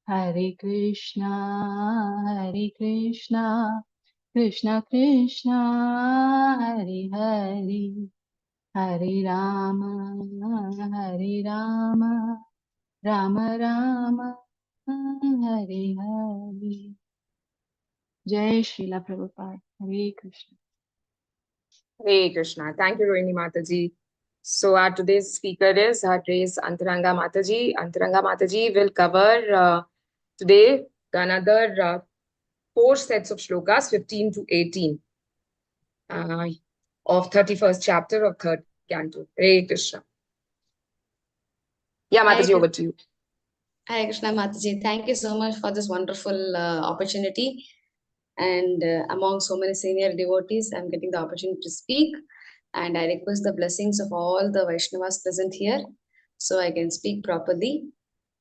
Hare Krishna, Krishna Krishna, Hare Hare, Hare Rama, Rama Rama, Hare Hare. Jai Srila Prabhupada. Hare Krishna. Hare Krishna. Thank you, Rohini Mataji. So our today's speaker is Her Grace Antaranga Mataji. Antaranga Mataji will cover today another 4 sets of shlokas, 15 to 18, of 31st chapter of 3rd canto. Hare Krishna. Yeah, Mataji, over to you. Hare Krishna, Mataji. Thank you so much for this wonderful opportunity. And among so many senior devotees, I'm getting the opportunity to speak. And I request the blessings of all the Vaishnavas present here, so I can speak properly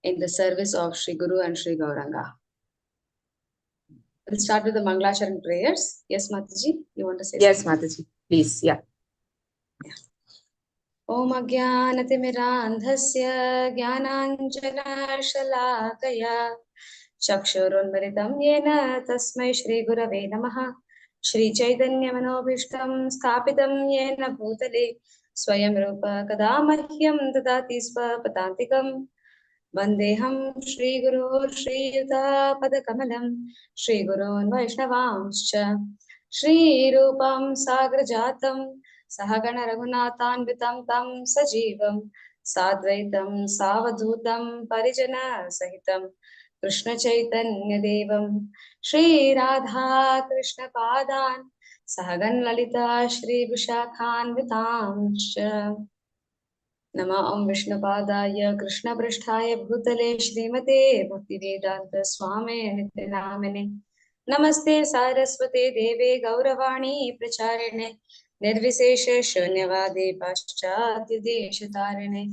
in the service of Sri Guru and Sri Gauranga. We'll start with the Mangalacharan prayers. Yes, Mataji, you want to say Yes, something? Mataji, please. Yeah. Om Ajnanatimirandhasya Jnananjanashalakaya Chakshurunmritam Yena Tasmai Shri Gurave Namaha Shri Chaitanya Manobhishtam Sthapitam Yena Bhutale Swayam Rupa Kadamahyam Dadati Swapatantikam Vandeham Shri Guru Shri Yuta Padakamalam Shri Gurun Vaishnavamscha Shri Rupam Sagrajatam Sahagana Raghunathanvitam Tam Sajivam Sadvaitam Savadhutam Parijana Sahitam Krishna Chaitanya Devam Shri Radha Krishna Padan Sahagan Lalita Shri Vishakhanvitamscha Nama Om Vishnupadaya Krishna Pristhaya Bhutale Shrimate Bhaktivedanta Swami Nityanamine Namaste Saraswate Deve Gauravani Pracharine Nirvisesha Shunyavadi Paschati Deshatarine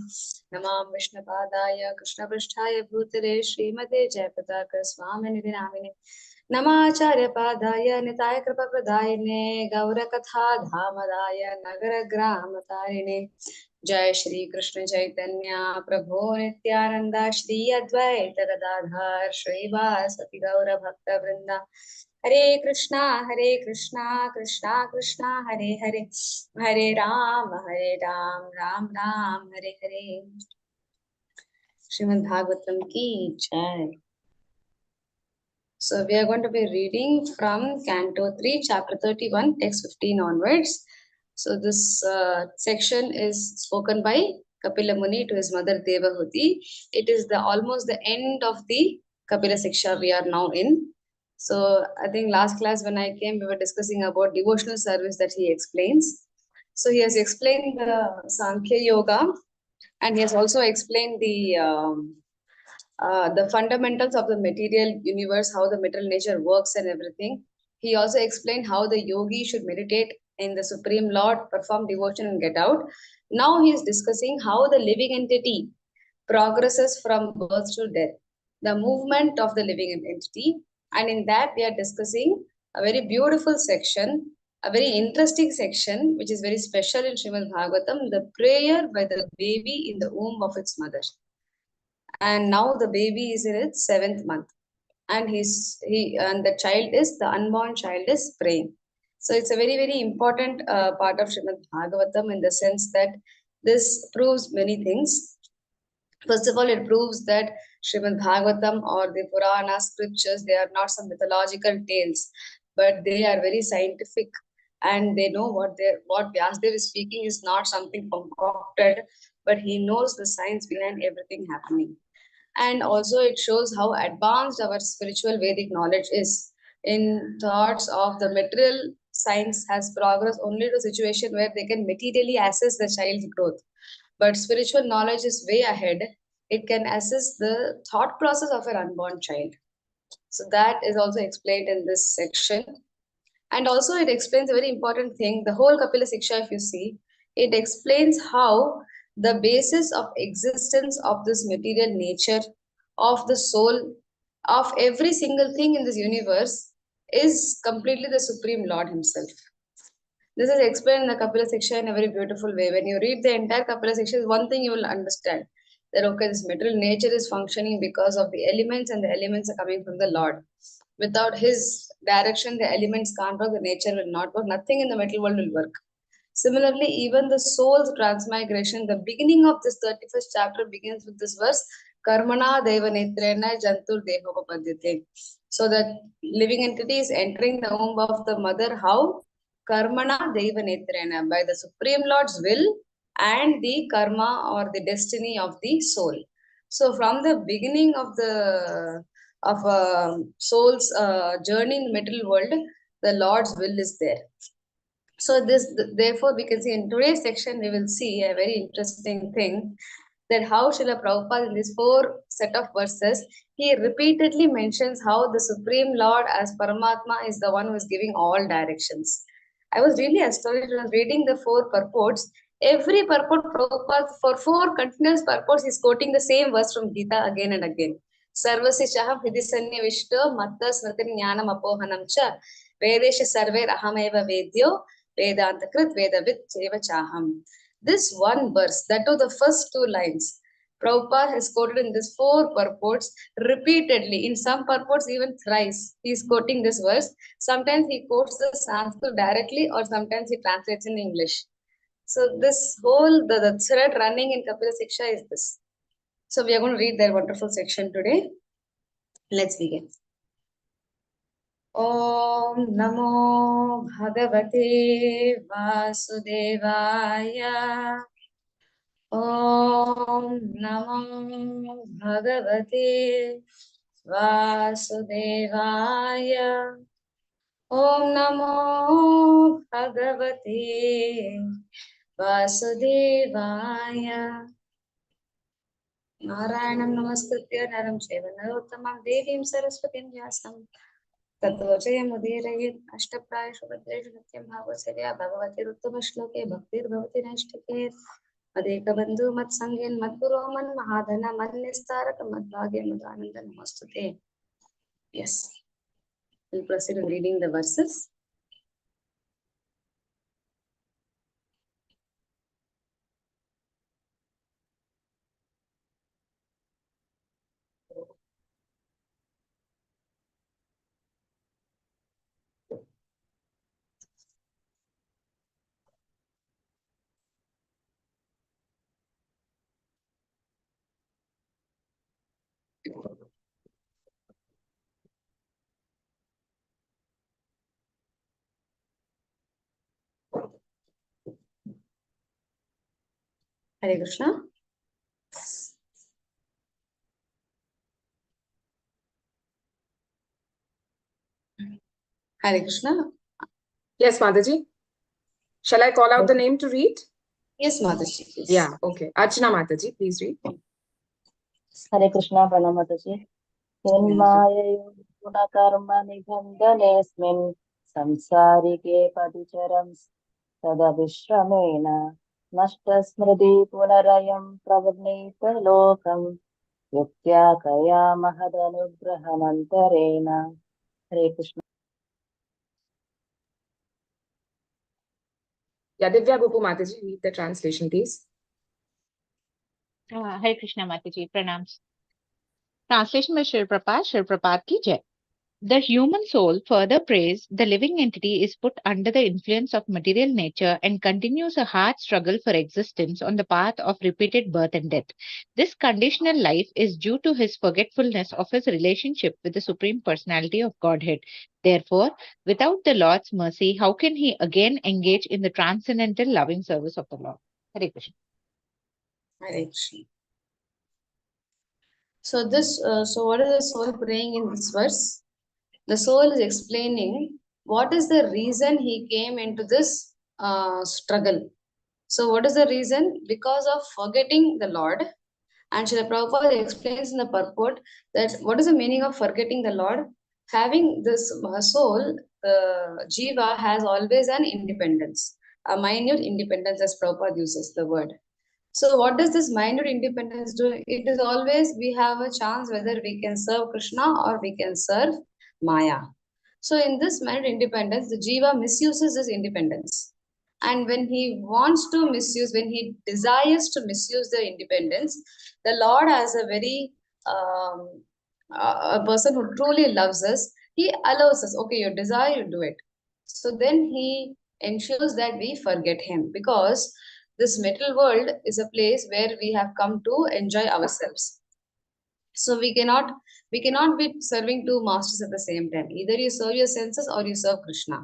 Nama Om Vishnupadaya Krishna Pristhaya Bhutale Shrimate Jayapataka Swami Nityanamine Namacharya Padaya Nitaya Kripa Pradayane Gaurakatha Dhamadaya Nagara Gramatarine Jai Shri Krishna Chaitanya Prabhu Nityananda Shri Advaita Gadadhar Shri Vasati Gaura Bhakta Vrinda Hare Krishna Krishna Krishna Hare Hare Hare Ram Ram Ram Hare Hare Shrimad Bhagavatam ki Jai. So we are going to be reading from Canto 3, Chapter 31, text 15 onwards. So this section is spoken by Kapila Muni to his mother Devahuti. It is almost the end of the Kapila Siksha we are now in. So I think last class when I came, we were discussing about devotional service that he explains. So he has explained the Sankhya Yoga, and he has also explained the fundamentals of the material universe, how the material nature works and everything. He also explained how the yogi should meditate in the Supreme Lord, perform devotion and get out. Now he is discussing how the living entity progresses from birth to death, the movement of the living entity. And in that we are discussing a very beautiful section, a very interesting section, which is very special in Shrimad Bhagavatam, the prayer by the baby in the womb of its mother. And now the baby is in its 7th month, and the child is the unborn child is praying. So it's a very, very important part of Shrimad Bhagavatam, in the sense that this proves many things. First of all, it proves that Shrimad Bhagavatam or the Purana scriptures, they are not some mythological tales, but they are very scientific, and they know what Vyasadeva is speaking is not something concocted, but he knows the science behind everything happening. And also it shows how advanced our spiritual Vedic knowledge is. In thoughts of the material science has progressed only to a situation where they can materially assess the child's growth. But spiritual knowledge is way ahead. It can assess the thought process of an unborn child. So that is also explained in this section. And also it explains a very important thing. The whole Kapila Siksha, if you see, it explains how the basis of existence of this material nature, of the soul, of every single thing in this universe is completely the Supreme Lord himself. This is explained in the Kapila Siksha in a very beautiful way. When you read the entire Kapila Siksha, one thing you will understand. that okay, this material nature is functioning because of the elements, and the elements are coming from the Lord. Without his direction, the elements can't work, the nature will not work, nothing in the material world will work. Similarly, even the soul's transmigration, the beginning of this 31st chapter begins with this verse, Karmana Deva Netrena Jantur Dehopapadyate. So the living entity is entering the womb of the mother. How? Karmana Deva Netrena, by the Supreme Lord's will and the karma or the destiny of the soul. So from the beginning of the soul's journey in the material world, the Lord's will is there. So therefore, we can see in today's section, we will see a very interesting thing, that how Srila Prabhupada in these 4 set of verses, he repeatedly mentions how the Supreme Lord as Paramatma is the one who is giving all directions. I was really astonished when I was reading the 4 purports. Every purport, Prabhupada, for 4 continuous purports, is quoting the same verse from Gita again and again. Sarvasi Shaham Hidisanya Vishto Matta Smriti Jnanam Apohanam Cha Vedesha Sarver Ahameva Vedyo Vedanta Krit Vedavit Cheva Chaham. This one verse, that to the first 2 lines, Prabhupada has quoted in this 4 purports repeatedly. In some purports, even thrice, he is quoting this verse. Sometimes he quotes the Sanskrit directly, or sometimes he translates in English. So this whole the thread running in Kapila Siksha is this. So we are going to read their wonderful section today. Let's begin. ॐ नमो भगवते वासुदेवाय ॐ नमो भगवते वासुदेवाय ॐ नमो भगवते वासुदेवाय नारायणं नमस्कृत्य नरं चैव नरोत्तमं देवीं सरस्वतीं व्यासं ततो जयमुदीरयेत् अष्टप्रायेषु भद्रेषु नित्यं भागवतसेवया भगवतिरुत्तमश्लोके भक्तिर्भवति नैष्टिके मदेकबन्धु मत्सङ्गेन मद्गुरो मन्महाधन मन्निस्तारक मद्भाग्य मदानन्द नमोस्तुते. Yes, we'll proceed in reading the verses. Hare Krishna. Hare Krishna. Yes, Mataji. Shall I call out the name to read? Yes, Mataji, please. Yeah, okay. Archana Mataji, please read. हरे कृष्णा प्रणमतसि कर्म निबन्धनेऽस्मिन् संसारिके पतिचरं तदविश्रमेण नष्टस्मृति पुनरयं प्रवृणीत लोकं युक्त्या कया महदनुग्रहमन्तरेण. हरे Krishna. Yadivya Gopu Mataji, read the translation, please. Hare Krishna Mataji, pranams. Translation by Srila Prabhupada, Srila Prabhupada ki jai. The human soul, further praised, the living entity is put under the influence of material nature and continues a hard struggle for existence on the path of repeated birth and death. This conditional life is due to his forgetfulness of his relationship with the Supreme Personality of Godhead. Therefore, without the Lord's mercy, how can he again engage in the transcendental loving service of the Lord? Hare Krishna. Hare Krishna. So what is the soul praying in this verse? The soul is explaining what is the reason he came into this struggle. So what is the reason? Because of forgetting the Lord. And Srila Prabhupada explains in the purport that what is the meaning of forgetting the Lord? Having this soul, the jiva has always an independence, a minute independence, as Prabhupada uses the word. So what does this minute independence do? It is always we have a chance whether we can serve Krishna or we can serve Maya. So in this minute independence, the jiva misuses this independence. And when he wants to misuse, when he desires to misuse the independence, the Lord, as a very a person who truly loves us, he allows us, okay, your desire, you do it. So then he ensures that we forget him, because this material world is a place where we have come to enjoy ourselves. So we cannot be serving two masters at the same time. Either you serve your senses or you serve Krishna.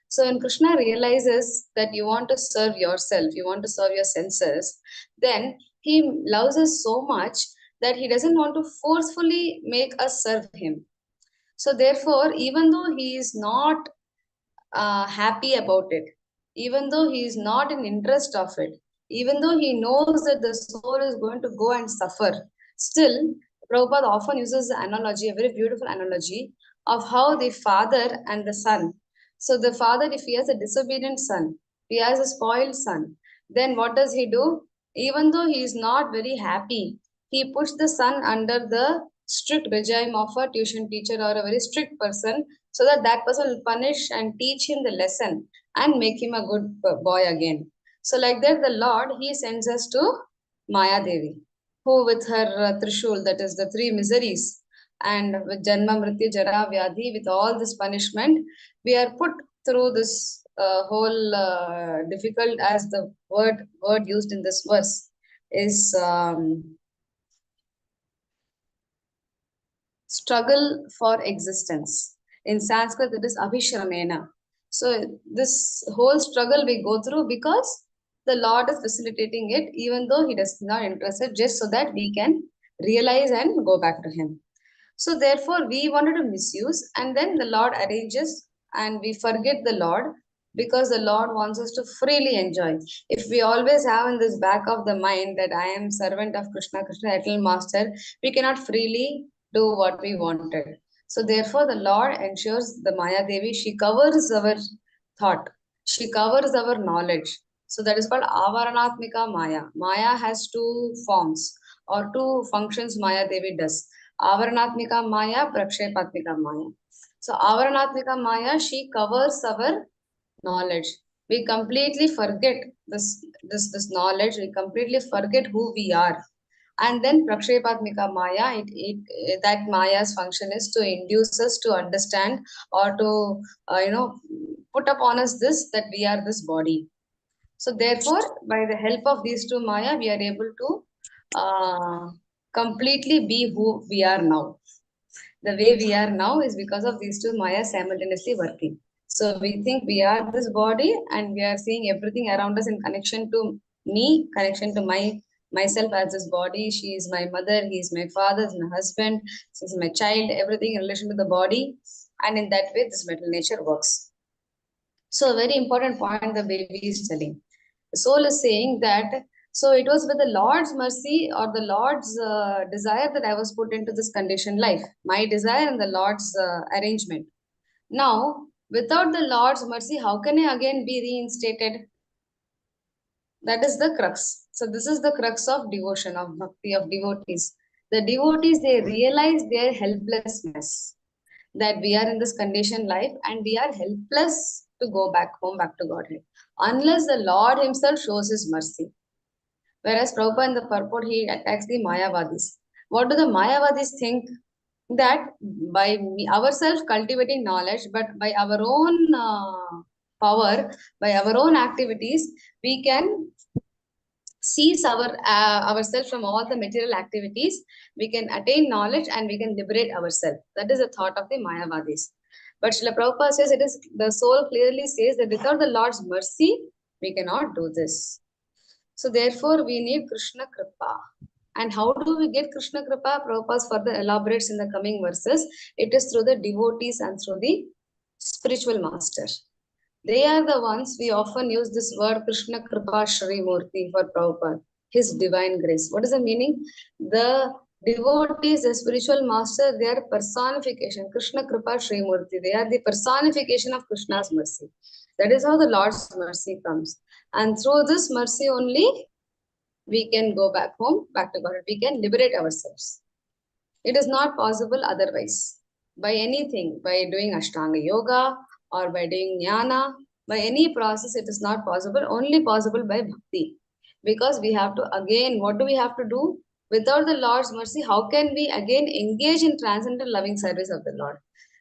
So when Krishna realizes that you want to serve yourself, you want to serve your senses, then he loves us so much that he doesn't want to forcefully make us serve him. So therefore, even though he is not happy about it, even though he is not in interest of it, even though he knows that the soul is going to go and suffer, still, Prabhupada often uses the analogy, a very beautiful analogy, of how the father and the son. So the father, if he has a disobedient son, he has a spoiled son, then what does he do? Even though he is not very happy, he puts the son under the strict regime of a tuition teacher or a very strict person, so that that person will punish and teach him the lesson and make him a good boy again. So like that, the Lord, he sends us to Maya Devi, who with her Trishul, that is the three miseries, and with Janma, Mrityu, Jara, Vyadhi, with all this punishment, we are put through this whole difficult, as the word used in this verse is struggle for existence. In Sanskrit, it is abhishramena. So this whole struggle we go through because the Lord is facilitating it, even though He does not interested, just so that we can realize and go back to Him. So therefore, we wanted to misuse, and then the Lord arranges, and we forget the Lord, because the Lord wants us to freely enjoy. If we always have in this back of the mind that I am servant of Krishna, Krishna eternal master, we cannot freely do what we wanted. So therefore, the Lord ensures the Maya Devi, she covers our thought, she covers our knowledge. So that is called Avaranatmika Maya. Maya has two forms or two functions Maya Devi does. Avaranatmika Maya, Prakshepatmika Maya. So Avaranatmika Maya, she covers our knowledge. We completely forget this knowledge. We completely forget who we are. And then Prakshepatmika Maya, that Maya's function is to induce us to understand, or to put upon us this, that we are this body. So therefore, by the help of these two Maya, we are able to completely be who we are now. The way we are now is because of these two Mayas simultaneously working. So we think we are this body, and we are seeing everything around us in connection to me, connection to myself as this body. She is my mother, he is my father, is my husband, she is my child, everything in relation to the body. And in that way, this mental nature works. So a very important point the baby is telling. The soul is saying that, so it was with the Lord's mercy or the Lord's desire that I was put into this conditioned life. My desire and the Lord's arrangement. Now, without the Lord's mercy, how can I again be reinstated? That is the crux. So this is the crux of devotion, of bhakti, of devotees. The devotees, they realize their helplessness, that we are in this conditioned life and we are helpless to go back home, back to Godhead, unless the Lord himself shows his mercy. Whereas Prabhupada in the purport, he attacks the Mayavadis. What do the Mayavadis think? That by ourselves cultivating knowledge, but by our own power, by our own activities, we can cease ourselves from all the material activities. We can attain knowledge and we can liberate ourselves. That is the thought of the Mayavadis. But Srila Prabhupada says, it is the soul clearly says that without the Lord's mercy, we cannot do this. So therefore, we need Krishna Kripa. And how do we get Krishna Kripa? Prabhupada further elaborates in the coming verses. It is through the devotees and through the spiritual master. They are the ones, we often use this word Krishna Kripa Shri Murti for Prabhupada, his divine grace. What is the meaning? The devotees, the spiritual master, they are personification. Krishna Kripa Shri Murti. They are the personification of Krishna's mercy. That is how the Lord's mercy comes. And through this mercy only, we can go back home, back to God. We can liberate ourselves. It is not possible otherwise. By anything, by doing Ashtanga Yoga or by doing Jnana By any process, it is not possible, only possible by bhakti. Because we have to, again, what do we have to do? Without the Lord's mercy, how can we again engage in transcendental loving service of the Lord?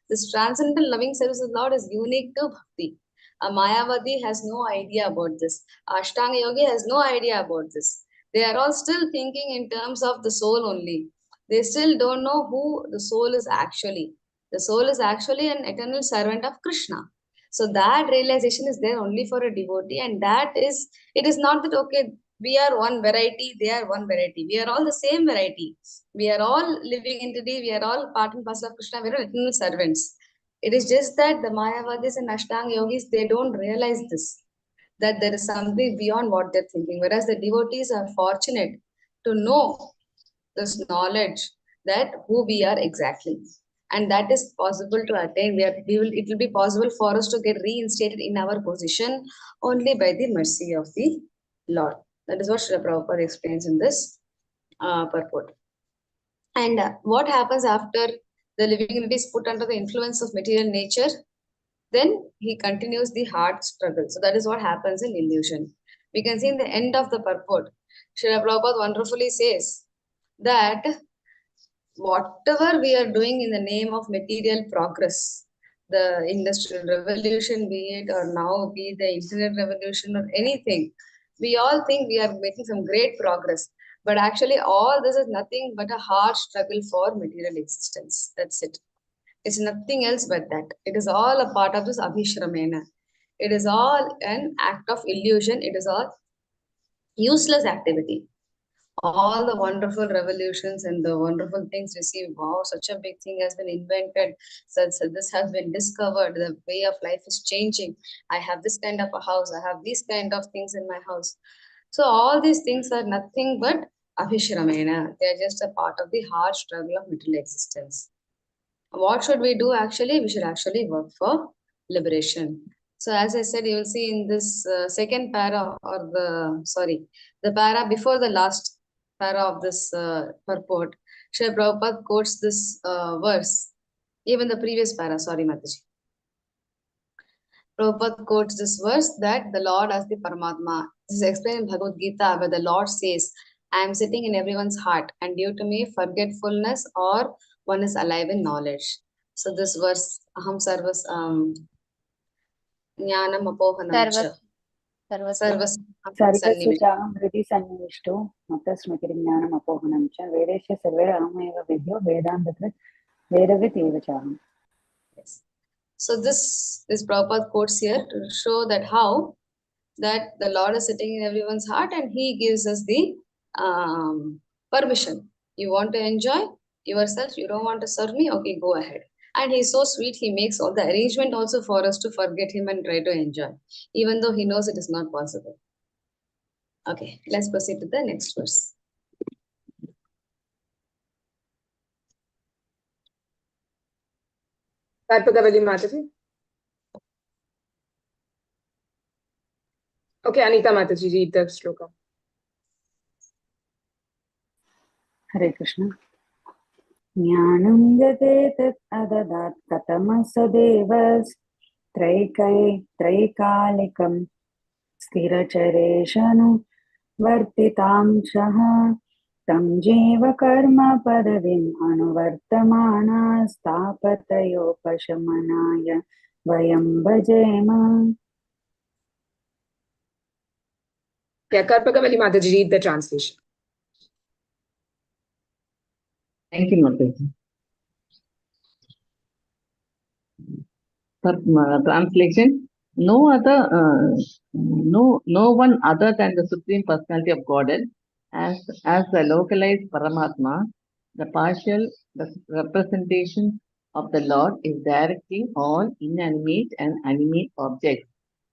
This transcendental loving service of the Lord is unique to bhakti. A Mayavadi has no idea about this. Ashtanga Yogi has no idea about this. They are all still thinking in terms of the soul only. They still don't know who the soul is actually. The soul is actually an eternal servant of Krishna. So that realization is there only for a devotee, and that is, it is not that okay, we are one variety, they are one variety. We are all the same variety. We are all living entity, we are all part and parcel of Krishna, we are all eternal servants. It is just that the Mayavadis and Ashtanga yogis, they don't realize this, that there is something beyond what they're thinking. Whereas the devotees are fortunate to know this knowledge that who we are exactly. And that is possible to attain. It will be possible for us to get reinstated in our position only by the mercy of the Lord. That is what Srila Prabhupada explains in this purport. And what happens after the living entity is put under the influence of material nature? Then he continues the hard struggle. So that is what happens in illusion. We can see in the end of the purport, Srila Prabhupada wonderfully says that whatever we are doing in the name of material progress, the industrial revolution, be it or now be the internet revolution or anything, we all think we are making some great progress. But actually, all this is nothing but a hard struggle for material existence. That's it. It's nothing else but that. It is all a part of this abhishramena. It is all an act of illusion. It is all useless activity. All the wonderful revolutions and the wonderful things we see. Wow, such a big thing has been invented. So this has been discovered. The way of life is changing. I have this kind of a house. I have these kind of things in my house. So all these things are nothing but abhishramena. They are just a part of the hard struggle of material existence. What should we do actually? We should actually work for liberation. So as I said, you will see in this second para, or the para before the last para of this purport, Srila Prabhupada quotes this verse, even the previous para, sorry Mataji. Prabhupada quotes this verse that the Lord as the Paramatma. This is explained in Bhagavad Gita, where the Lord says, I am sitting in everyone's heart, and due to me, forgetfulness or one is alive in knowledge. So this verse, Aham Sarvas Jnanam Apohanam Cha. Sarvas सर्वस्य Sannimish. चाहं हृदि सन्निविष्टो मत्तस्मृतिर्ज्ञानम् अपोहनं च वेदेश सर्वैरहमेव विद्यो वेदान्तकृत् वेदवित् एव चाहम्. Yes. So this Prabhupada quotes here to show that how that the Lord is sitting in everyone's heart, and He gives us the permission. You want to enjoy yourself, you don't want to serve me, okay, go ahead. And He's so sweet, He makes all the arrangement also for us to forget Him and try to enjoy, even though He knows it is not possible. Okay, let's proceed to the next verse. Karpagavali Mataji. Okay, Anita Mataji, read the shloka. हरे कृष्ण. ज्ञानं यते तत् अददात् कथमसदेव त्रैकालिकं स्थिरचरेशनु वर्तितां सह तं जीव कर्म पदवीम् अनुवर्तमानास्तापत्रयोपशमनाय वयं भजेम. Yeah, Karpagavali Mataji, read the translation. Thank you, Mataji. For translation, no one other than the Supreme Personality of Godhead, as the localized Paramatma, the partial representation of the Lord, is directly all inanimate and animate objects.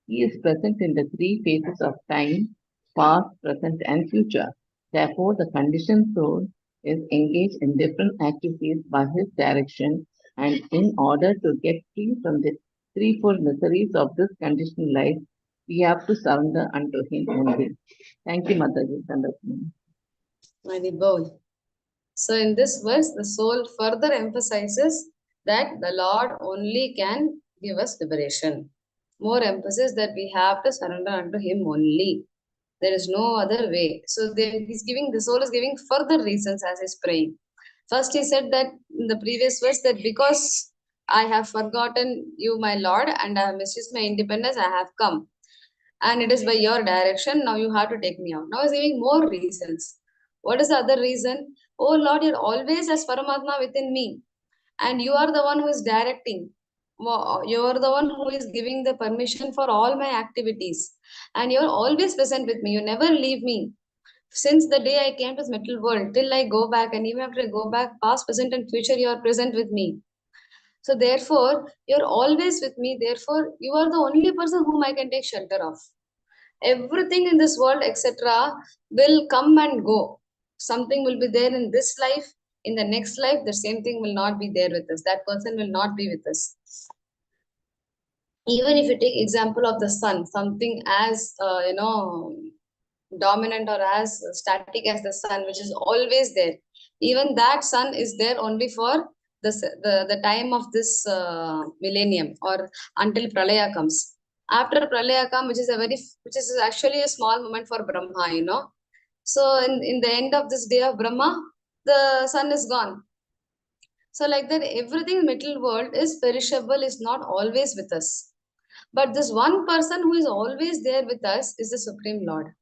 He is present in the three phases of time: past, present, and future. Therefore, the conditioned soul is engaged in different activities by his direction, and in order to get free from the threefold miseries of this conditioned life, we have to surrender unto him only. Thank you, Mataji. Very bold. So in this verse, the soul further emphasizes that the Lord only can give us liberation. more emphasis that we have to surrender unto him only. There is no other way. So he's giving, the soul is giving further reasons as he's praying. First, he said that in the previous verse that because I have forgotten you, my Lord, and I have misused my independence, I have come. And it is by your direction. Now you have to take me out. Now he's giving more reasons. What is the other reason? Oh Lord, you're always as Paramatma within me, and you are the one who is directing. You are the one who is giving the permission for all my activities, and you're always present with me. You never leave me. Since the day I came to this material world, till I go back, and even after I go back, past, present, and future, you are present with me. So therefore, you're always with me. Therefore, you are the only person whom I can take shelter of. Everything in this world, etc., will come and go. Something will be there in this life. In the next life, the same thing will not be there with us. That person will not be with us. Even if you take example of the sun, something as dominant or as static as the sun, which is always there. Even that sun is there only for the time of this millennium, or until Pralaya comes. After Pralaya comes, which is actually a small moment for Brahma. So in the end of this day of Brahma, the sun is gone. So like that, everything in material world is perishable, is not always with us. But this one person who is always there with us is the Supreme Lord.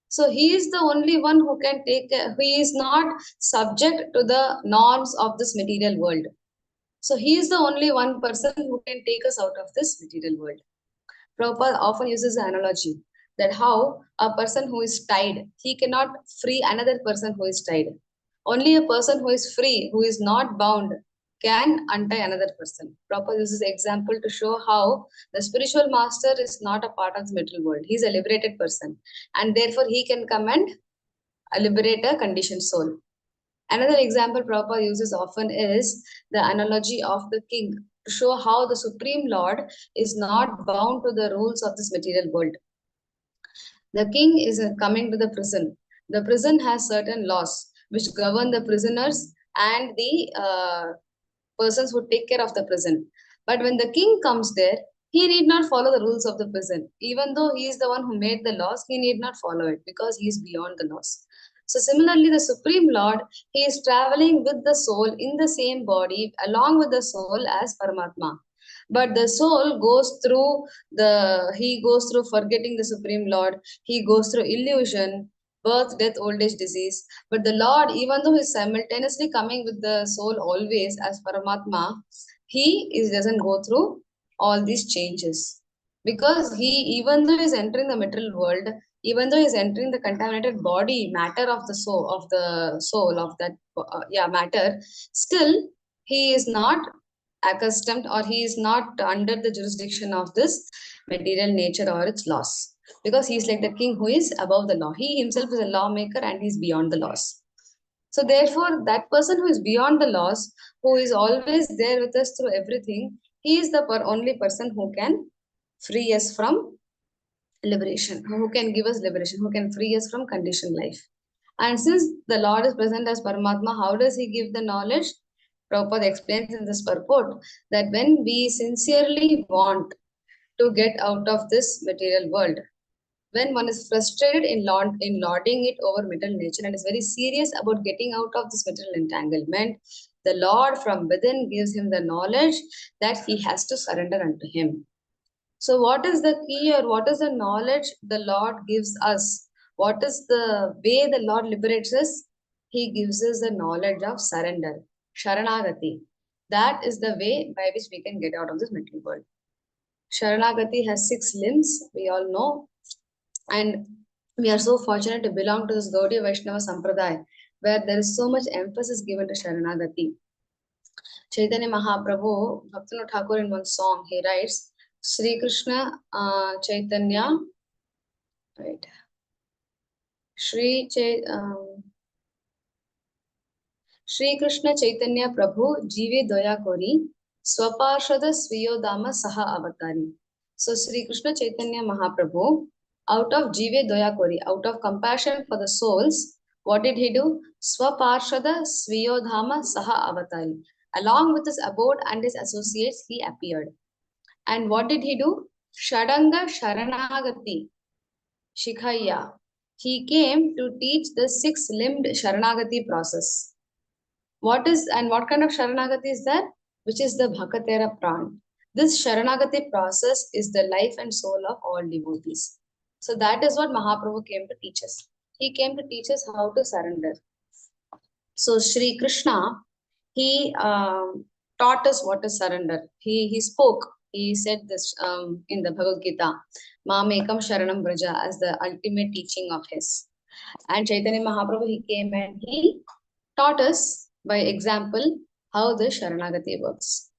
So he is the only one who can take care. He is not subject to the norms of this material world. So he is the only one person who can take us out of this material world. Prabhupada often uses the analogy that how a person who is tied, he cannot free another person who is tied. Only a person who is free, who is not bound, can untie another person. Prabhupada uses the example to show how the spiritual master is not a part of the material world. He is a liberated person, and therefore he can come and liberate a conditioned soul. Another example Prabhupada uses often is the analogy of the king to show how the Supreme Lord is not bound to the rules of this material world. The king is coming to the prison. The prison has certain laws which govern the prisoners and the persons who take care of the prison. But when the king comes there, he need not follow the rules of the prison. Even though he is the one who made the laws, he need not follow it because he is beyond the laws. So similarly, the Supreme Lord, he is traveling with the soul in the same body along with the soul as Paramatma. But the soul he goes through forgetting the Supreme Lord. He goes through illusion, birth, death, old age, disease. But the Lord, even though he's simultaneously coming with the soul always as Paramatma, doesn't go through all these changes. Because even though he's entering the material world, even though he's entering the contaminated body, matter of the soul of that matter, still he is not accustomed, or he is not under the jurisdiction of this material nature or its laws, because he is like the king who is above the law. He himself is a lawmaker and he is beyond the laws. So therefore, that person who is beyond the laws, who is always there with us through everything, he is the only person who can free us from liberation, who can give us liberation, who can free us from conditioned life. And since the Lord is present as Paramatma, how does he give the knowledge? Prabhupada explains in this purport that when we sincerely want to get out of this material world, when one is frustrated in lording it over material nature and is very serious about getting out of this material entanglement, the Lord from within gives him the knowledge that he has to surrender unto him. So what is the key, or what is the knowledge the Lord gives us? What is the way the Lord liberates us? He gives us the knowledge of surrender, Sharanagati. That is the way by which we can get out of this material world. Sharanagati has 6 limbs, we all know. And we are so fortunate to belong to this Gaudiya Vaishnava Sampradaya, where there is so much emphasis given to Sharanagati. Chaitanya Mahaprabhu, Bhaktanu Thakur, in one song, he writes, Sri Krishna Chaitanya, right? Sri Krishna Chaitanya Prabhu Jive Daya Kori Swaparshada Swiyodama Saha Avatari. So Sri Krishna Chaitanya Mahaprabhu, out of Jive Daya Kori, out of compassion for the souls, what did he do? Swaparshada Swiyodhama Saha Avatari. Along with his abode and his associates, he appeared. And what did he do? Shadanga Sharanagati Shikhaya. He came to teach the six-limbed Sharanagati process. What kind of Sharanagati is that? Which is the Bhakatera Pran. This Sharanagati process is the life and soul of all devotees. So that is what Mahaprabhu came to teach us. He came to teach us how to surrender. So Sri Krishna, he taught us what is surrender. He spoke. He said this in the Bhagavad Gita, Mamekam Sharanam Braja, as the ultimate teaching of his. And Chaitanya Mahaprabhu, he came and he taught us by example how the Sharanagati works.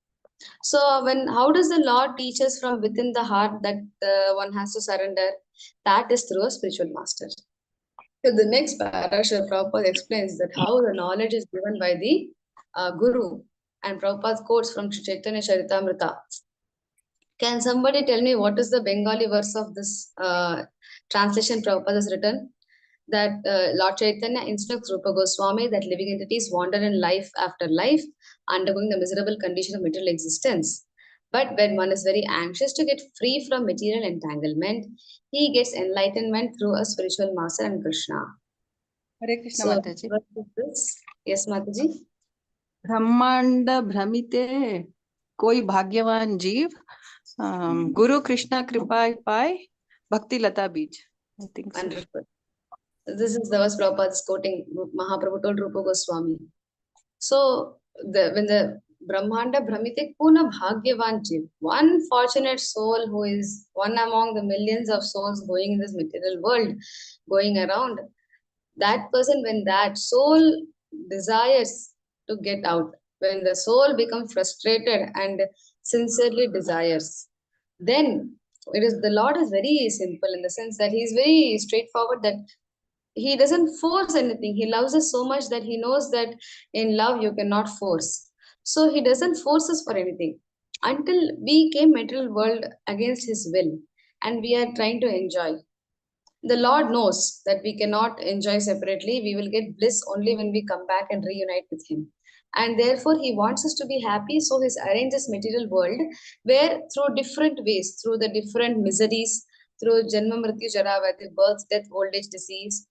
So how does the Lord teach us from within the heart that one has to surrender? That is through a spiritual master. So the next parasha, Prabhupada explains that how the knowledge is given by the Guru, and Prabhupada quotes from Chaitanya Charitamrita. Can somebody tell me what is the Bengali verse of this translation Prabhupada has written? That Lord Chaitanya instructs Rupa Goswami that living entities wander in life after life, undergoing the miserable condition of material existence. But when one is very anxious to get free from material entanglement, he gets enlightenment through a spiritual master and Krishna. Hare Krishna So, Mataji. what is this? Yes, Mataji. ब्रह्मांड भ्रमिते कोई भाग्यवान जीव गुरु कृष्णा कृपा पाए भक्ति लता बीज. I think so. Wonderful. This is the verse Prabhupada is quoting. Mahaprabhu told Rupa Goswami. So, when the Brahmanda Brahmite Kuna Bhagyavan Jiv, one fortunate soul who is one among the millions of souls going in this material world, going around, that person, when that soul desires to get out, when the soul becomes frustrated and sincerely desires, then the Lord is very simple in the sense that he is very straightforward, that he doesn't force anything. He loves us so much that he knows that in love you cannot force. So he doesn't force us for anything until we came material world against his will and we are trying to enjoy. The Lord knows that we cannot enjoy separately. We will get bliss only when we come back and reunite with him. And therefore, he wants us to be happy. So he arranges material world where through different ways, through the different miseries, through Janma Mrityu Jara Vyadhi, birth, death, old age, disease,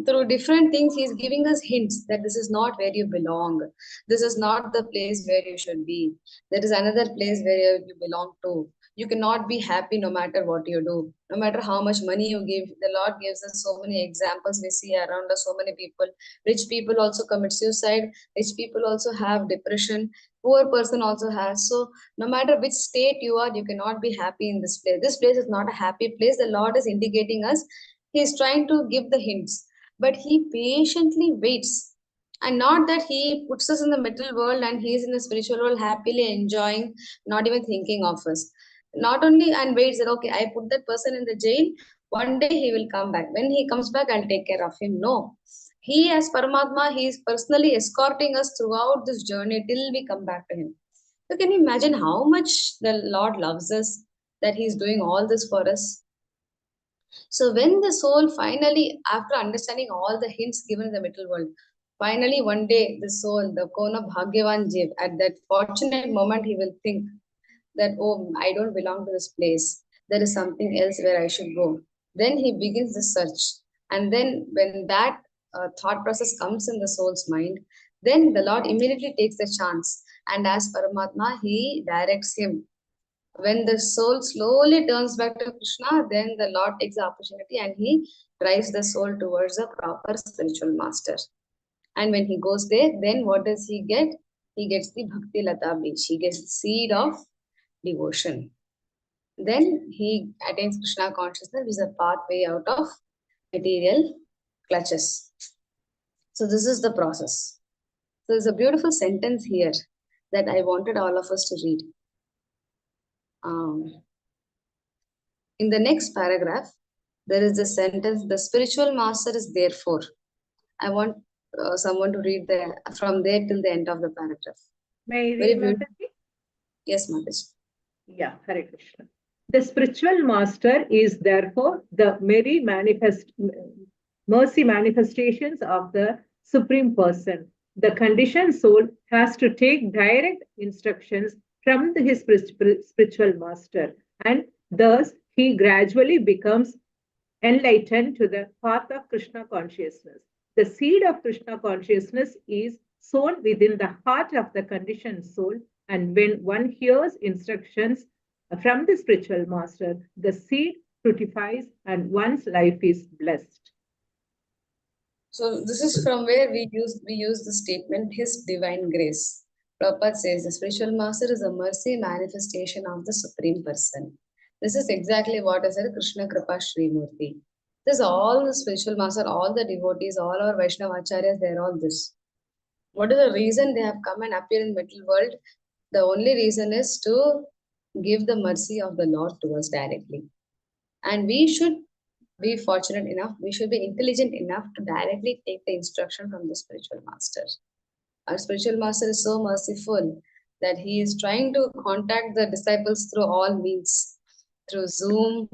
through different things, he's giving us hints that this is not where you belong. This is not the place where you should be. There is another place where you belong to. You cannot be happy no matter what you do, no matter how much money you give. The Lord gives us so many examples. We see around us so many people. Rich people also commit suicide. Rich people also have depression. Poor person also has. So no matter which state you are, you cannot be happy in this place. This place is not a happy place. The Lord is indicating us. He is trying to give the hints, but he patiently waits. And not that he puts us in the material world and he is in the spiritual world happily enjoying, not even thinking of us. Not only and waits that, okay, I put that person in the jail, one day he will come back. When he comes back, I'll take care of him. No. He, as Paramatma, he is personally escorting us throughout this journey till we come back to him. So, can you imagine how much the Lord loves us, that he is doing all this for us? So when the soul finally, after understanding all the hints given in the middle world, finally one day the soul, the Kona Bhagyavan Jiv, at that fortunate moment he will think that, oh, I don't belong to this place. There is something else where I should go. Then he begins the search. And then when that thought process comes in the soul's mind, then the Lord immediately takes the chance. And as Paramatma, he directs him. When the soul slowly turns back to Krishna, then the Lord takes the opportunity and he drives the soul towards a proper spiritual master. And when he goes there, then what does he get? He gets the Bhakti Lata Bij. He gets the seed of devotion. Then he attains Krishna consciousness, which is a pathway out of material clutches. So this is the process. So there's a beautiful sentence here that I wanted all of us to read. In the next paragraph, there is the sentence, the spiritual master is therefore. I want someone to read from there till the end of the paragraph. May I Very read, beautiful. Mataji? Yes, Mataji. Yeah, Hare Krishna. The spiritual master is therefore the mercy manifestations of the Supreme Person. The conditioned soul has to take direct instructions from his spiritual master, and Thus, he gradually becomes enlightened to the path of Krishna consciousness. The seed of Krishna consciousness is sown within the heart of the conditioned soul, and when one hears instructions from the spiritual master, the seed fructifies and one's life is blessed. So this is from where we use the statement His divine grace. Prabhupada says the spiritual master is a mercy manifestation of the Supreme Person. This is exactly what is a Krishna Kripa Srimurti. This is all the spiritual master, all the devotees, all our Vaishnava acharyas, they're all this. What is the reason they have come and appear in material world? The only reason is to give the mercy of the Lord to us directly. And we should be fortunate enough, we should be intelligent enough to directly take the instruction from the spiritual master. Our spiritual master is so merciful that he is trying to contact the disciples through all means, through Zoom,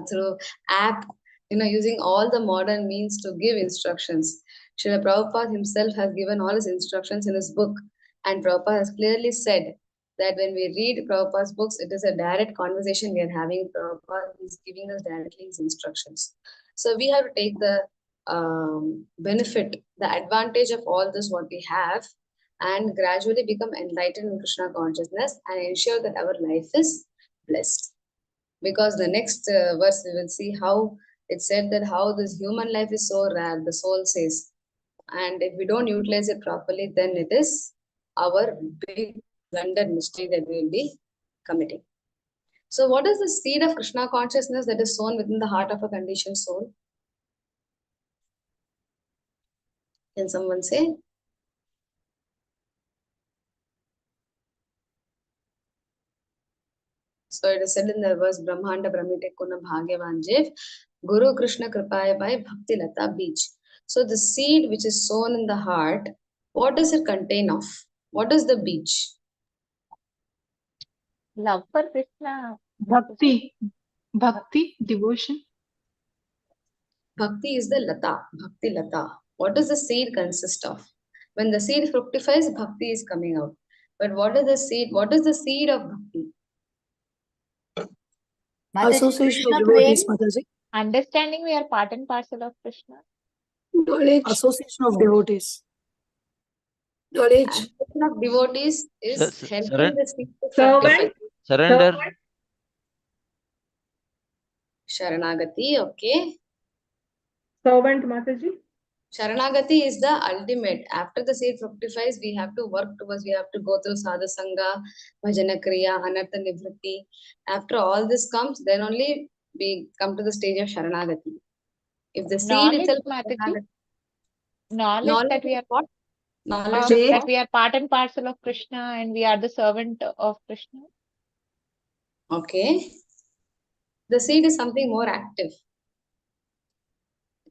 through app, using all the modern means to give instructions. Srila Prabhupada himself has given all his instructions in his book, and Prabhupada has clearly said that when we read Prabhupada's books, it is a direct conversation we are having. Prabhupada is giving us directly his instructions. So we have to take the benefit, the advantage of all this what we have, and gradually become enlightened in Krishna consciousness and ensure that our life is blessed. Because the next verse we will see how it said that how this human life is so rare, the soul says. And if we don't utilize it properly, then it is our big blunder mistake that we will be committing. So what is the seed of Krishna consciousness that is sown within the heart of a conditioned soul? Can someone say? So it is said in the verse Brahmanda Brahmite Kuna Bhagyavanjev Guru Krishna Kripaya by Bhakti Lata Bij. So the seed which is sown in the heart, what does it contain of? What is the bij? Love for Krishna. Bhakti. Bhakti, devotion. Bhakti is the lata, Bhakti Lata. What does the seed consist of? When the seed fructifies, Bhakti is coming out. But what is the seed? What is the seed of Bhakti? Association of devotees, Mataji. Understanding we are part and parcel of Krishna. Knowledge. Association of devotees. Knowledge. Association of devotees is helping the seed to Servant. fructify. Surrender. Sharanagati, okay. Servant, Mataji. Sharanagati is the ultimate. After the seed fructifies, we have to work towards, we have to go through sadha sangha, bhajana kriya, anartha nivritti. After all this comes, then only we come to the stage of Sharanagati. If the seed Knowledge, itself Mataji. Knowledge that we are what? Knowledge that of what? we are part and parcel of Krishna and we are the servant of Krishna. Okay. The seed is something more active.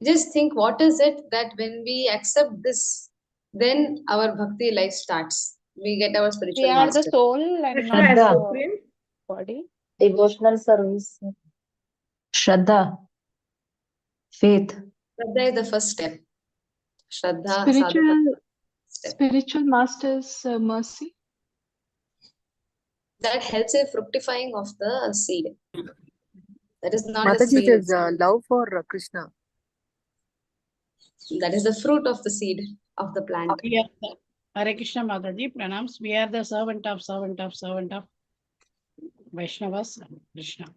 Just think, what is it that when we accept this, then our bhakti life starts. We get our spiritual We are master. the soul and Krishna not as the supreme. body. Devotional service. Shraddha, faith. Shraddha is the first step. Shraddha, sadhana, step. Spiritual master's mercy. That helps in fructifying of the seed. That is not the Mataji, seed. it is love for Krishna. That is the fruit of the seed of the plant. We are the, Hare Krishna Mataji, pranams. We are the servant of Vaishnavas, Krishna.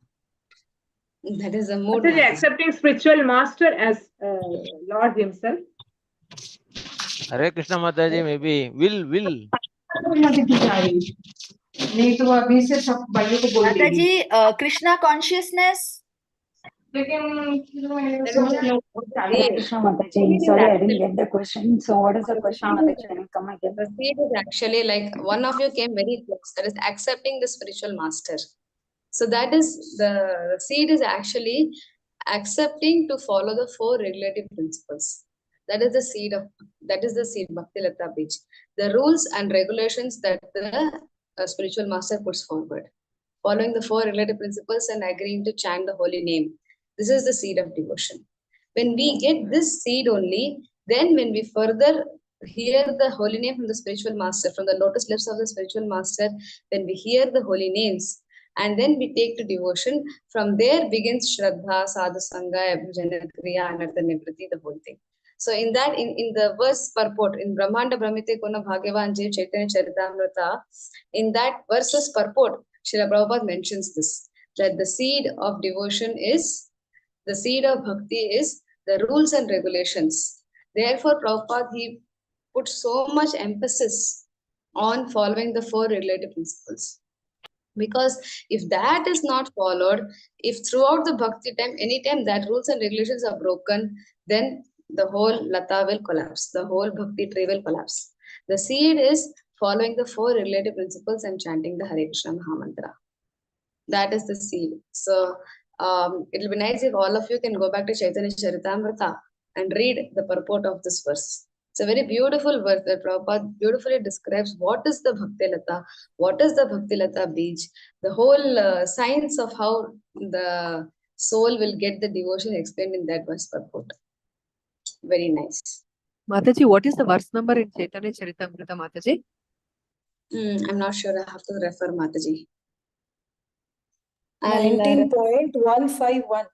That is the mood. Mataji, accepting spiritual master as Lord himself. Hare Krishna Mataji, maybe will. Mataji, Krishna consciousness. Hare Krishna Mataji. Sorry, I didn't get the question. So what is the question, Mataji? Can you come again? The seed is actually like one of you came very close. That is accepting the spiritual master. So that is the seed is actually accepting to follow the 4 regulative principles. That is the seed Bhakti Lata Bij. The rules and regulations that the spiritual master puts forward. Following the 4 regulative principles and agreeing to chant the holy name. This is the seed of devotion. When we get this seed only, then when we further hear the holy name from the spiritual master, from the lotus lips of the spiritual master, when we hear the holy names, and then we take to devotion. From there begins Shraddha, Sadhu Sangha, Bhajana Kriya, Anartha Nivriti, the whole thing. So in that, in the verse purport, in Brahmanda Brahmite Kona Bhagavan Jeev Chaitanya Charitamrita, in that verse's purport, Srila Prabhupada mentions this, that the seed of devotion is, the seed of bhakti is the rules and regulations. Therefore, Prabhupada, he put so much emphasis on following the 4 regulative principles. Because if that is not followed, if throughout the bhakti time, anytime that rules and regulations are broken, then the whole lata will collapse, the whole bhakti tree will collapse. The seed is following the 4 regulative principles and chanting the Hare Krishna Mahamantra. That is the seed. So it'll be nice if all of you can go back to Chaitanya Charitamrita and read the purport of this verse. It's a very beautiful verse that Prabhupada beautifully describes what is the Bhakti Lata, what is the Bhakti Lata Bij, the whole science of how the soul will get the devotion explained in that verse purport. Very nice. Mataji, what is the verse number in Chaitanya Charitamrita, Mataji? I'm not sure. I have to refer, Mataji. 19.151.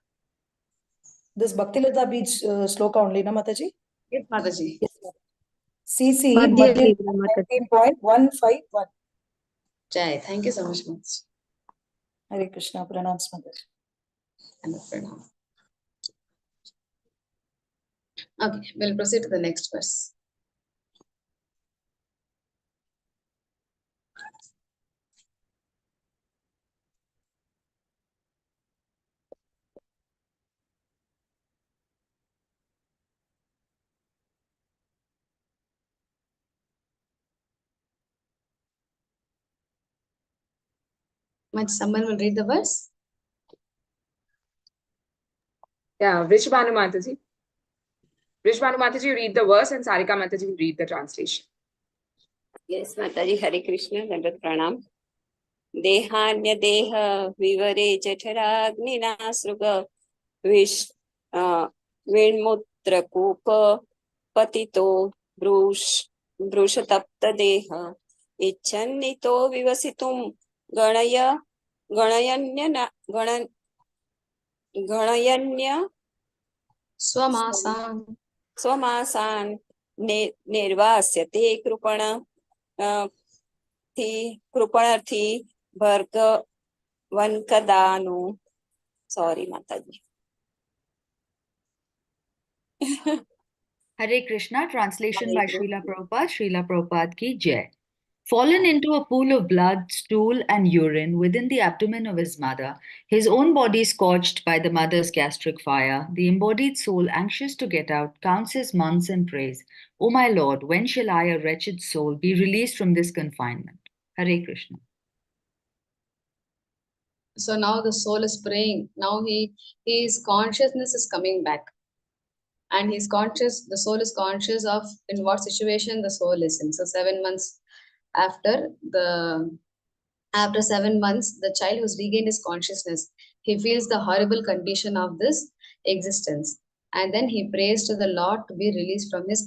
This Bhakti Lata Beach sloka only, na Mataji? Yes, Mataji. Yes, CC Madhya Madhya Libra, Mataji. 19.151. Jai, thank you so much, Mataji. Hare Krishna, pranams Mataji. And pranam. Okay, we'll proceed to the next verse. Someone will read the verse? Yeah, Vrishbhanu Mataji. Vrishbhanu Mataji, you read the verse and Sarika Mataji will read the translation. Yes, Mataji, Hare Krishna, Dandat Pranam. Dehanya Deha Vivare Jataragnina Sruga Vinmutra Kupa Patito Brushatapta Deha Ichannito Vivasitum Ganayanya Swamasan Nirvasyate Krupana Krupanarthi Bharga Vankadanu. Sorry, Mataji. Hare Krishna, translation by Srila Prabhupada, Srila Prabhupada ki Jai. Fallen into a pool of blood, stool, and urine within the abdomen of his mother, his own body scorched by the mother's gastric fire, the embodied soul, anxious to get out, counts his months and prays, O my Lord, when shall I, a wretched soul, be released from this confinement? Hare Krishna. So now the soul is praying. Now his consciousness is coming back. And he's conscious, the soul is conscious of in what situation the soul is in. So 7 months after 7 months, the child who's regained his consciousness, he feels the horrible condition of this existence. And then he prays to the Lord to be released from his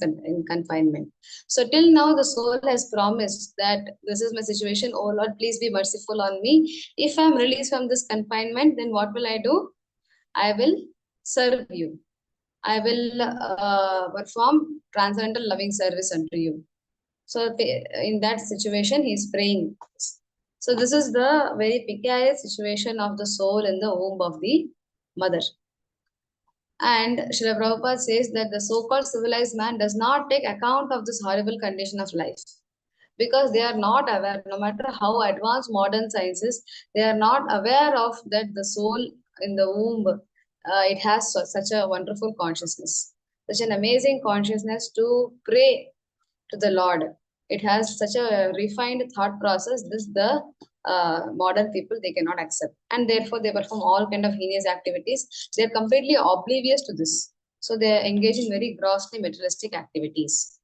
confinement. So till now, the soul has promised that this is my situation. Oh Lord, please be merciful on me. If I'm released from this confinement, then what will I do? I will serve you. I will perform transcendental loving service unto you. So in that situation, he is praying. So this is the very precarious situation of the soul in the womb of the mother. And Srila Prabhupada says that the so-called civilized man does not take account of this horrible condition of life. Because they are not aware, no matter how advanced modern science is, they are not aware of that the soul in the womb, it has such a wonderful consciousness, such an amazing consciousness to pray to the Lord. It has such a refined thought process. This the modern people, they cannot accept. And therefore, they perform all kind of heinous activities. They are completely oblivious to this. So they are engaged in very grossly materialistic activities.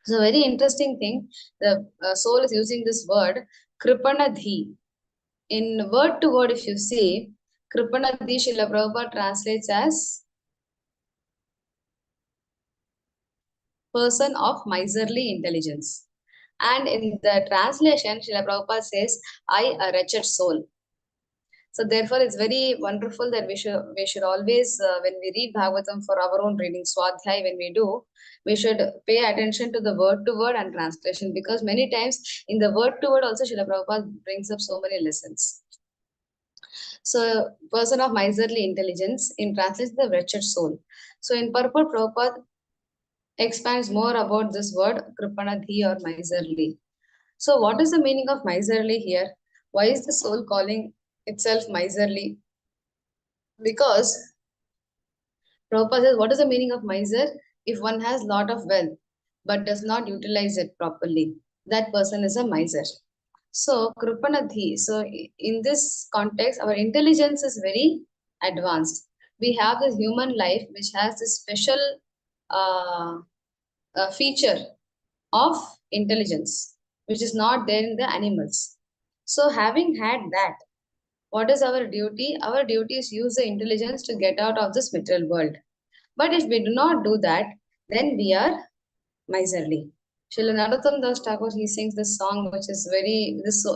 So very interesting thing, the soul is using this word, Kripanadhi. In word to word, if you see, Kripanadhi, Srila Prabhupada translates as person of miserly intelligence. And in the translation, Srila Prabhupada says, I, a wretched soul. So therefore, it's very wonderful that we should always, when we read Bhagavatam for our own reading, Swadhyay, when we do, we should pay attention to the word to word and translation, because many times in the word to word also Srila Prabhupada brings up so many lessons. So, person of miserly intelligence, in translation, the wretched soul. So in purport, Prabhupada expands more about this word kripanadhi or miserly. So what is the meaning of miserly here? Why is the soul calling itself miserly? Because Prabhupada says, what is the meaning of miser? If one has lot of wealth but does not utilize it properly, that person is a miser. So kripanadhi, so in this context, our intelligence is very advanced. We have this human life which has this special feature of intelligence, which is not there in the animals. So having had that, what is our duty? Our duty is use the intelligence to get out of this material world. But if we do not do that, then we are miserly. Srila Narottam Das Thakur, he sings this song, which is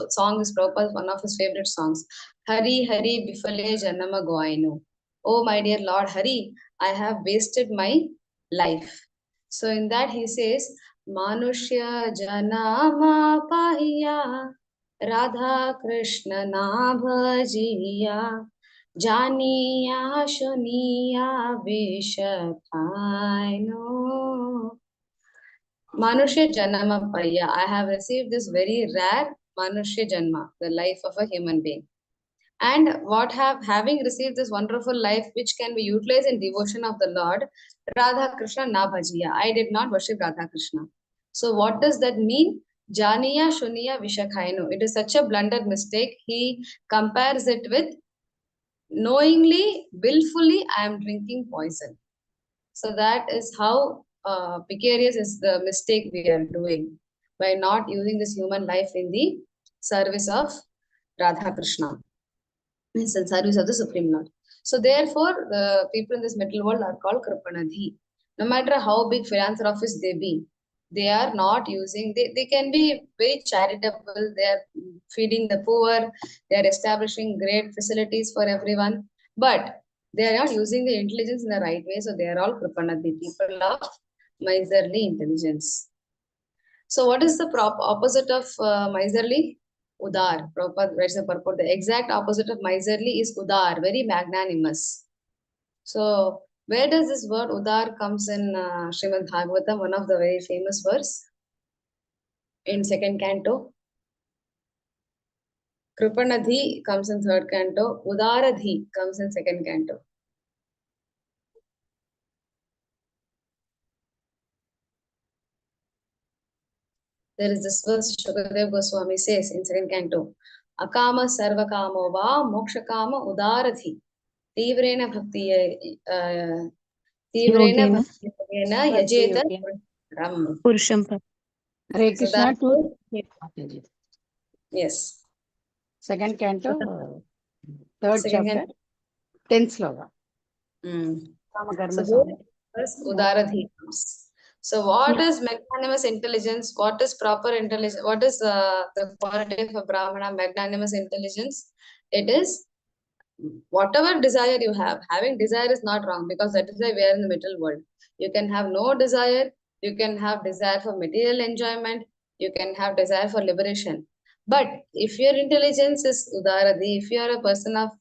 song is Prabhupada's one of his favorite songs. Hari Hari Bifale Janama Goainu. Oh my dear Lord Hari, I have wasted my life. So in that he says, Manushya Janama Pahiya Radha Krishna Nabhajiya Janiya Shuniya Vishapaino. Manushya Janama Paya. I have received this very rare Manushya Janma, the life of a human being. And having received this wonderful life, which can be utilized in devotion of the Lord, Radha Krishna na bhajiya. I did not worship Radha Krishna. So what does that mean? Janiya Shuniya Vishakhainu. It is such a blunted mistake. He compares it with knowingly, willfully, I am drinking poison. So that is how precarious is the mistake we are doing by not using this human life in the service of Radha Krishna, in service of the Supreme Lord. So therefore, the people in this material world are called Kripanadhi. No matter how big philanthropists they be, they are not using, they can be very charitable, they are feeding the poor, they are establishing great facilities for everyone, but they are not using the intelligence in the right way, so they are all Kripanadhi, people of miserly intelligence. So what is the opposite of miserly? Udar. Prabhupada writes the purport. The exact opposite of miserly is Udar, very magnanimous. So where does this word Udar comes in Shrimad Bhagavatam, one of the very famous verse? In second canto. Kripanadhi comes in third canto. Udaradhi comes in second canto. There is this verse Shukadev Goswami says in second canto. Akama sarva kamo va moksha kama udaradhi. Tivrena bhakti Tivrena bhaktiyena yajeta ram. Purusham. Hare So Krishna, that yes. Second canto, third Second chapter, canto. 10th sloka. So first Udaradhi comes. So what is magnanimous intelligence? What is proper intelligence? What is the quality of a Brahmana magnanimous intelligence? It is whatever desire you have. Having desire is not wrong, because that is why we are in the material world. You can have no desire. You can have desire for material enjoyment. You can have desire for liberation. But if your intelligence is Udaradi, if you are a person of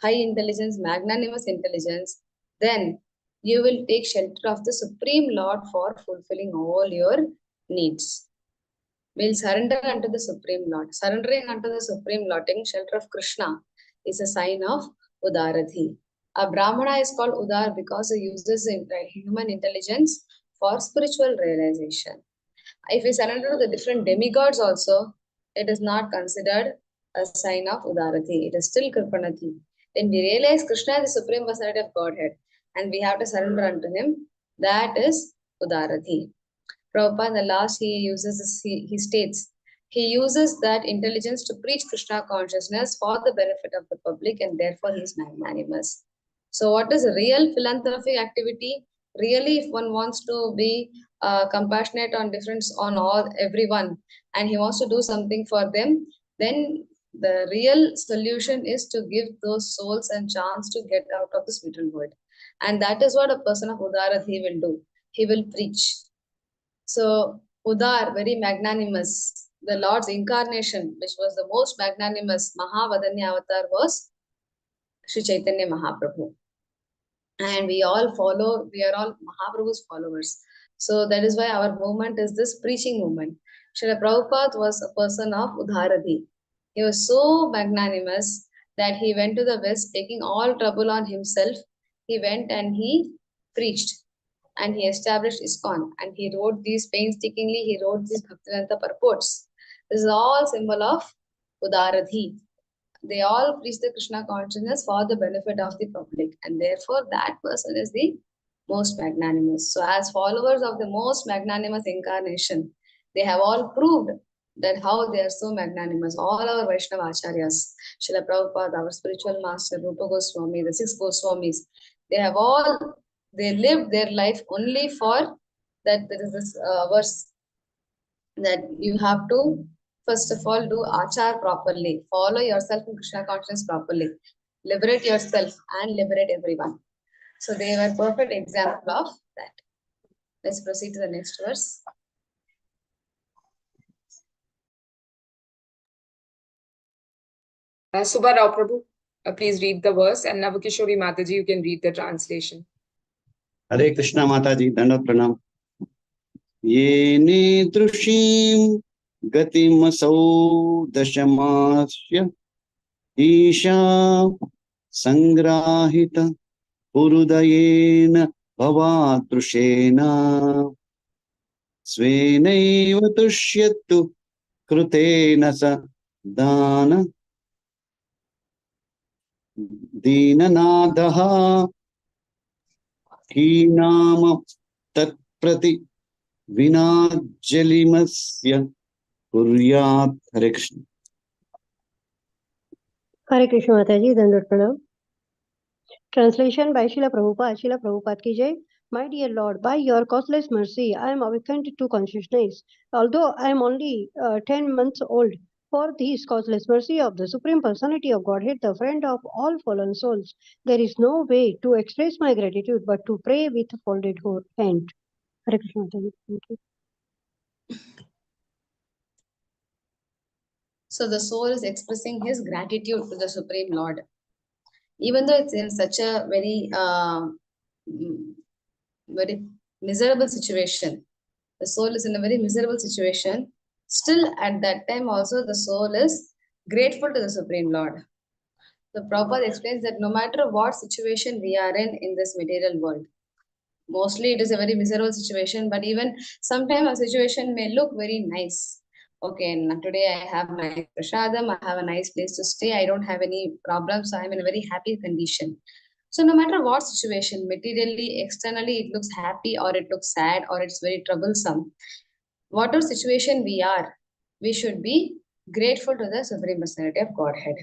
high intelligence, magnanimous intelligence, then you will take shelter of the Supreme Lord for fulfilling all your needs. We'll surrender unto the Supreme Lord. Surrendering unto the Supreme Lord, taking shelter of Krishna, is a sign of Udaradhi. A Brahmana is called Udar because he uses human intelligence for spiritual realization. If we surrender to the different demigods also, it is not considered a sign of Udaradhi. It is still Kripanadhi. When we realize Krishna is the Supreme Personality of Godhead and we have to surrender unto him, that is Udaradhi. Prabhupada, in the last, he states, he uses that intelligence to preach Krishna consciousness for the benefit of the public, and therefore he is magnanimous. So what is real philanthropic activity? Really, if one wants to be compassionate on everyone, and he wants to do something for them, then The real solution is to give those souls a chance to get out of this material world. And that is what a person of Udaradhi will do. He will preach. So, Udar, very magnanimous. The Lord's incarnation, which was the most magnanimous Mahavadanya avatar, was Sri Chaitanya Mahaprabhu. And we are all Mahaprabhu's followers. So that is why our movement is this preaching movement. Srila Prabhupada was a person of Udharadhi. He was so magnanimous that he went to the West taking all trouble on himself. He went and he preached and he established ISKCON and he wrote these painstakingly, he wrote these Bhaktivedanta purports. This is all symbol of Udaradhi. They all preach the Krishna consciousness for the benefit of the public, and therefore that person is the most magnanimous. So, as followers of the most magnanimous incarnation, they have all proved that how they are so magnanimous. All our Vaishnava acharyas, Srila Prabhupada, our spiritual master, Rupa Goswami, the 6 Goswamis, they lived their life only for that. There is this verse that you have to first of all do achar properly, follow yourself in Krishna consciousness properly, liberate yourself and liberate everyone. So they were perfect example of that. Let's proceed to the next verse. Subha Rao Prabhu, please read the verse, and Navakishori Mataji, you can read the translation. Hare Krishna Mataji, Danda Pranam. Yene drushim gatimasau dashamasya isha sangrahita purudayena bhavadrushena svenaiva tushyatu krutena sa dana dinanadaha kinama tatprati vinajalimasya kuryat. Hare Krishna. Hare Krishna Mataji, Dandavat Pranam. Translation by Srila Prabhupada. Srila Prabhupada ki jai. My dear Lord, by your causeless mercy, I am awakened to consciousness. Although I am only 10 months old, for this causeless mercy of the Supreme Personality of Godhead, the friend of all fallen souls, there is no way to express my gratitude but to pray with folded hand. Hare Krishna Mataji. Thank you. So the soul is expressing his gratitude to the Supreme Lord. Even though it's in such a very miserable situation, the soul is in a very miserable situation, still at that time also the soul is grateful to the Supreme Lord. The Prabhupada explains that no matter what situation we are in this material world, mostly it is a very miserable situation, but even sometimes a situation may look very nice. Okay, today I have my prasadam, I have a nice place to stay, I don't have any problems, so I'm in a very happy condition. So no matter what situation, materially, externally, it looks happy or it looks sad or it's very troublesome, whatever situation we are, we should be grateful to the Supreme Personality of Godhead.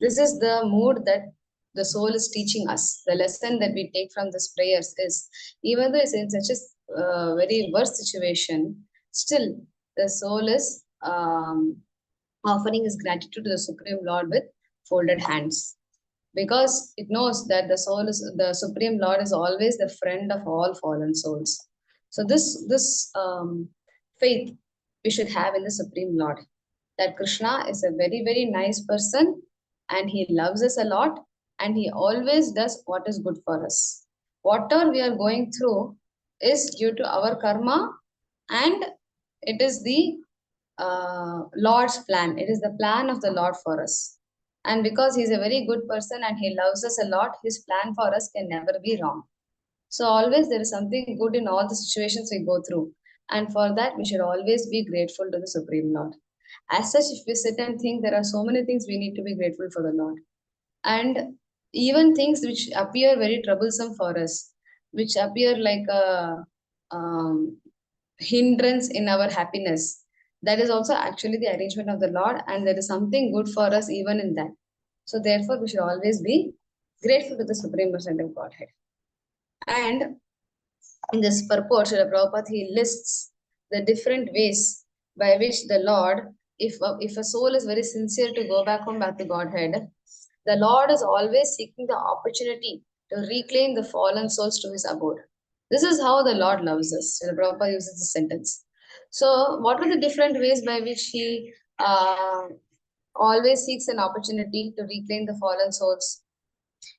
This is the mood that the soul is teaching us. The lesson that we take from these prayers is, even though it's in such a very worst situation, still the soul is offering his gratitude to the Supreme Lord with folded hands, because it knows that the Supreme Lord is always the friend of all fallen souls. So this faith we should have in the Supreme Lord, that Krishna is a very, very nice person and he loves us a lot and he always does what is good for us. Whatever we are going through is due to our karma, and it is the Lord's plan. It is the plan of the Lord for us. And because he's a very good person and he loves us a lot, his plan for us can never be wrong. So always there is something good in all the situations we go through. And for that, we should always be grateful to the Supreme Lord. As such, if we sit and think, there are so many things we need to be grateful for the Lord. And even things which appear very troublesome for us, which appear like a hindrance in our happiness, that is also actually the arrangement of the Lord, and there is something good for us even in that. So therefore, we should always be grateful to the Supreme Personality of Godhead. And in this purport, Srila Prabhupada, he lists the different ways by which the Lord if a soul is very sincere to go back home, back to Godhead, the Lord is always seeking the opportunity to reclaim the fallen souls to his abode. This is how the Lord loves us. Prabhupada uses this sentence. So, what are the different ways by which he always seeks an opportunity to reclaim the fallen souls?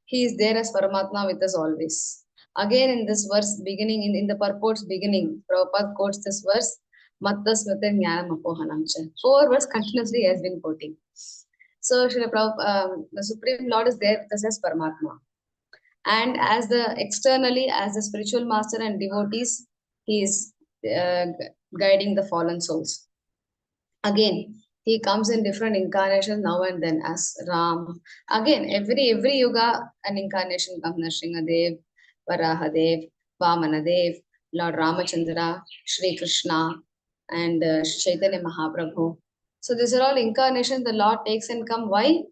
He is there as Paramatma with us always. Again, in this verse beginning, in the purport's beginning, Prabhupada quotes this verse, Matta Smriti Jnanam Apohanamcha. 4 verses continuously he has been quoting. So, the Supreme Lord is there with us as Paramatma. And as the externally, as the spiritual master and devotees, he is guiding the fallen souls. Again, he comes in different incarnations now and then as Ram. Again, every yuga an incarnation comes. Nrsingadev, Varahadev, Vamanadev, Lord Ramachandra, Shri Krishna, and Chaitanya Mahaprabhu. So these are all incarnations the Lord takes and come. Why?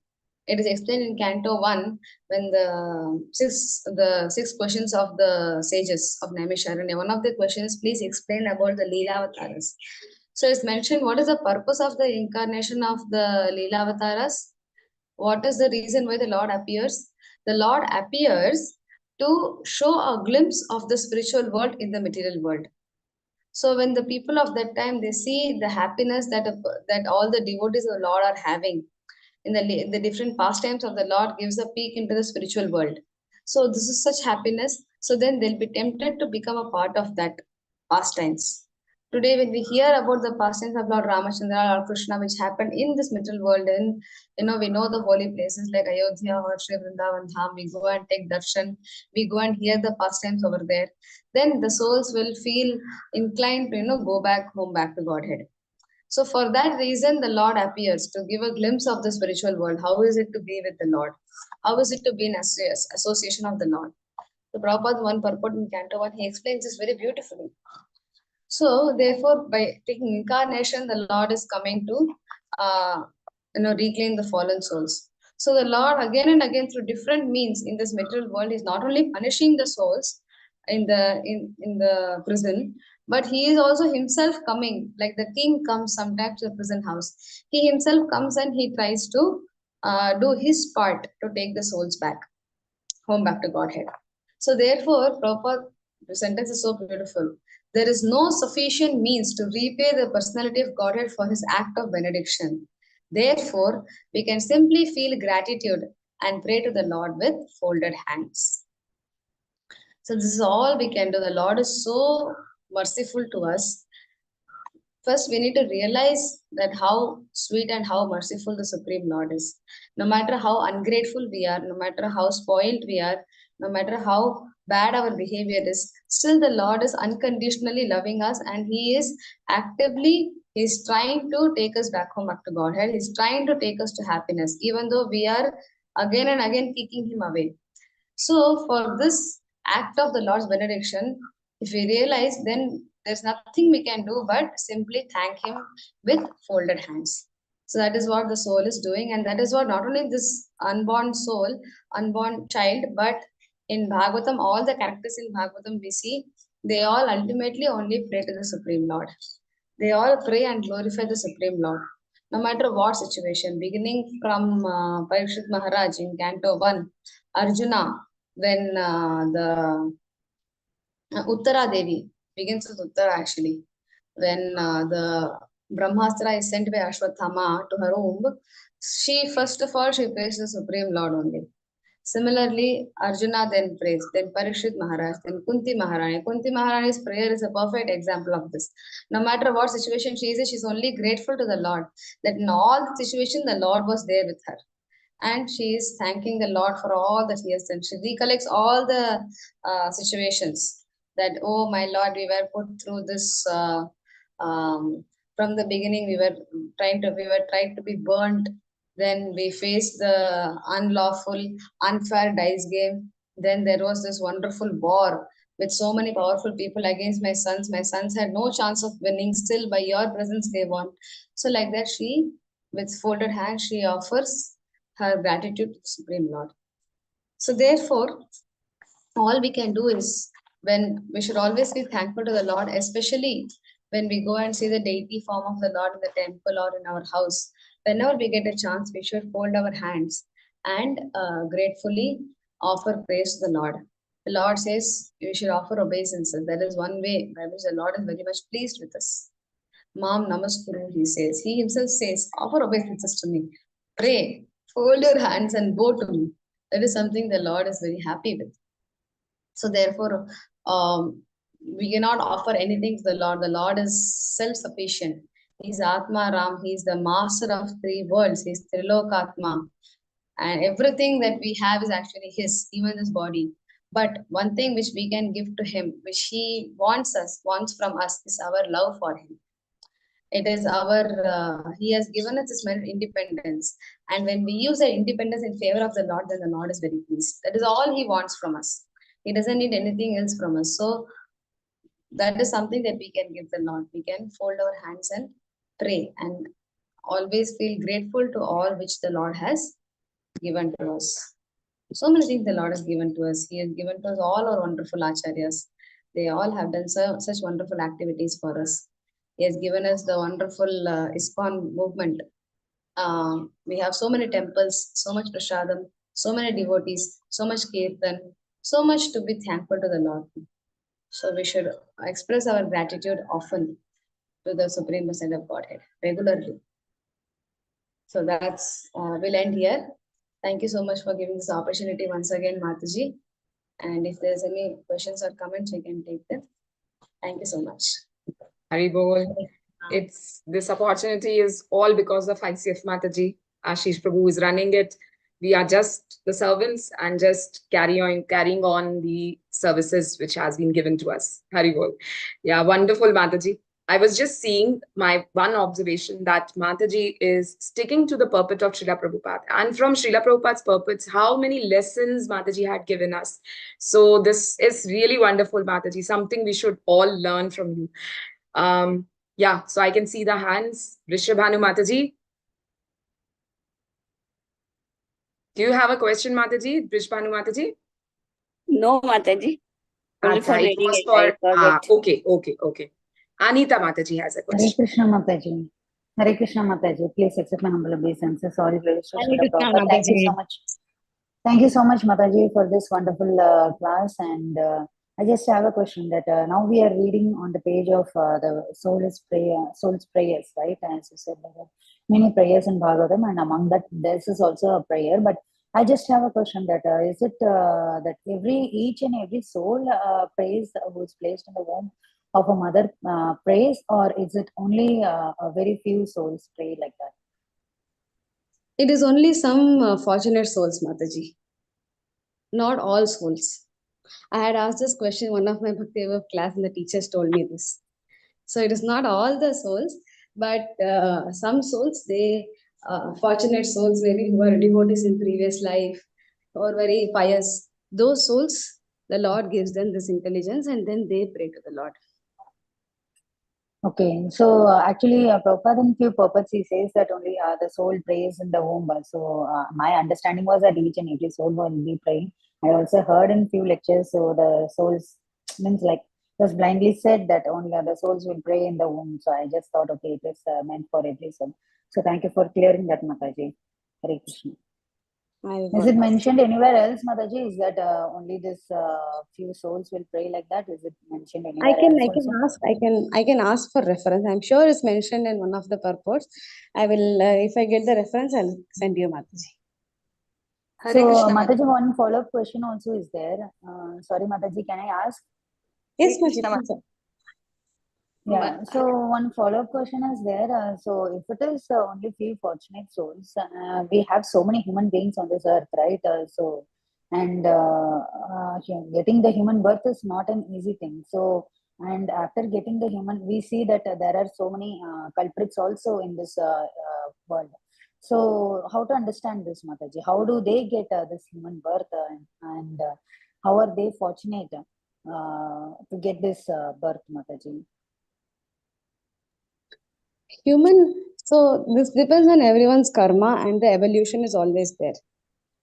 It is explained in Canto 1 when the six questions of the sages of Naimisharanya. One of the questions, please explain about the Leela Avataras. So it's mentioned what is the purpose of the incarnation of the Leela Avataras? What is the reason why the Lord appears? The Lord appears to show a glimpse of the spiritual world in the material world. So when the people of that time, they see the happiness that all the devotees of the Lord are having in the different pastimes of the Lord, gives a peek into the spiritual world. So this is such happiness. So then they'll be tempted to become a part of that pastimes. Today, when we hear about the pastimes of Lord Ramachandra or Krishna, which happened in this material world, and we know the holy places like Ayodhya or Sri Vrindavan Dham, we go and take darshan, we go and hear the pastimes over there. Then the souls will feel inclined to go back home, back to Godhead. So for that reason, the Lord appears to give a glimpse of the spiritual world. How is it to be with the Lord? How is it to be in association of the Lord? The Prabhupada one purport in Canto 1, he explains this very beautifully. So therefore, by taking incarnation, the Lord is coming to reclaim the fallen souls. So the Lord again and again through different means in this material world is not only punishing the souls in the prison, but he is also himself coming, like the king comes sometimes to the prison house. He himself comes and he tries to do his part to take the souls back home, back to Godhead. So therefore, the sentence is so beautiful. There is no sufficient means to repay the personality of Godhead for his act of benediction. Therefore, we can simply feel gratitude and pray to the Lord with folded hands. So this is all we can do. The Lord is so merciful to us. First, we need to realize that how sweet and how merciful the Supreme Lord is. No matter how ungrateful we are, no matter how spoiled we are, no matter how bad our behavior is, still the Lord is unconditionally loving us, and he is actively, he's trying to take us back home, back to Godhead. He's trying to take us to happiness, even though we are again and again kicking him away. So for this act of the Lord's benediction, if we realize, then there's nothing we can do but simply thank him with folded hands. So that is what the soul is doing, and that is what not only this unborn soul, unborn child, but in Bhagavatam, all the characters in Bhagavatam we see, they all ultimately only pray to the Supreme Lord. They all pray and glorify the Supreme Lord, no matter what situation. Beginning from Parikshit Maharaj in Canto 1, Arjuna, when the Uttara Devi begins with Uttara actually, when the Brahmastra is sent by Ashwatthama to her womb, she first of all she prays the Supreme Lord only. Similarly, Arjuna then prays, then Parikshit Maharaj, then Kunti Maharani. Kunti Maharani's prayer is a perfect example of this. No matter what situation she is, she's only grateful to the Lord that in all the situations the Lord was there with her. And she is thanking the Lord for all that he has done. She recollects all the situations that, oh my Lord, we were put through this from the beginning. We were tried to be burnt. Then we faced the unlawful, unfair dice game. Then there was this wonderful war with so many powerful people against my sons. My sons had no chance of winning. Still, by your presence, they won. So like that, she, with folded hands, she offers her gratitude to the Supreme Lord. So therefore, all we can do is, when we should always be thankful to the Lord, especially when we go and see the deity form of the Lord in the temple or in our house, whenever we get a chance, we should fold our hands and gratefully offer praise to the Lord. The Lord says you should offer obeisances. That is one way by which the Lord is very much pleased with us. Mam Namaskuru, he says. He himself says, offer obeisances to me. Pray, fold your hands and bow to me. That is something the Lord is very happy with. So therefore, we cannot offer anything to the Lord. The Lord is self-sufficient. He's Atma Ram. He's the master of three worlds. He's Trilokatma. And everything that we have is actually his, even this body. But one thing which we can give to him, which he wants from us, is our love for him. It is our, he has given us this independence. And when we use that independence in favor of the Lord, then the Lord is very pleased. That is all he wants from us. He doesn't need anything else from us. So that is something that we can give the Lord. We can fold our hands and pray and always feel grateful to all which the Lord has given to us. So many things the Lord has given to us. He has given to us all our wonderful acharyas. They all have done such wonderful activities for us. He has given us the wonderful ISKCON movement. We have so many temples, so much prasadam, so many devotees, so much kirtan, so much to be thankful to the Lord. So we should express our gratitude often to the Supreme Person of Godhead, regularly. So that's, we'll end here. Thank you so much for giving this opportunity once again, Mataji. And if there's any questions or comments, we can take them. Thank you so much. Haribol. This opportunity is all because of ICF Mataji. Ashish Prabhu is running it. We are just the servants and just carrying on the services which has been given to us. Haribol. Yeah, wonderful, Mataji. I was just seeing my one observation that Mataji is sticking to the purport of Srila Prabhupada. And from Srila Prabhupada's purports, how many lessons Mataji had given us. So this is really wonderful, Mataji, something we should all learn from you. Yeah, so I can see the hands. Rishabhanu Mataji. Do you have a question, Mataji? Rishabhanu Mataji? No, Mataji. Only for It reading was it, I forget. Okay. Anita Mataji has a Hare question. Krishna Mataji. Hare Krishna Mataji. Please accept my humble obeisances. Sorry, Hare Krishna, Prabhupada. Thank you so Mataji. much. Thank you so much, Mataji, for this wonderful class. And I just have a question that now we are reading on the page of the soul's prayers, right? As you said, there are many prayers in Bhagavatam, and among that, this is also a prayer. But I just have a question that is it that each and every soul prays who is placed in the womb of a mother prays, or is it only a very few souls pray like that? It is only some fortunate souls, Mataji. Not all souls. I had asked this question in one of my Bhakti Yoga class, and the teachers told me this. So it is not all the souls, but some souls, they fortunate souls, maybe who are devotees in previous life or very pious. Those souls, the Lord gives them this intelligence, and then they pray to the Lord. Okay, so actually, Prabhupada in few purports, he says that only the soul prays in the womb. So my understanding was that each and every soul will be praying. I also heard in few lectures, so the souls means like just blindly said that only the souls will pray in the womb. So I just thought, okay, it is meant for every soul. So thank you for clearing that, Mataji. Hare Krishna. Is it mentioned anywhere else, Mataji? Is that only this few souls will pray like that? Is it mentioned anywhere else? I can ask for reference. I'm sure it's mentioned in one of the purports. I will, if I get the reference, I'll send you, Mataji. So, Mataji, one follow-up question also is there. Sorry, Mataji, can I ask? Yes, Mataji. Yeah, so one follow-up question is there. So if it is only few fortunate souls, we have so many human beings on this earth, right? Getting the human birth is not an easy thing. So, and after getting the human, we see that there are so many culprits also in this world. So how to understand this, Mataji? How do they get this human birth and how are they fortunate to get this birth, Mataji? So this depends on everyone's karma, and the evolution is always there.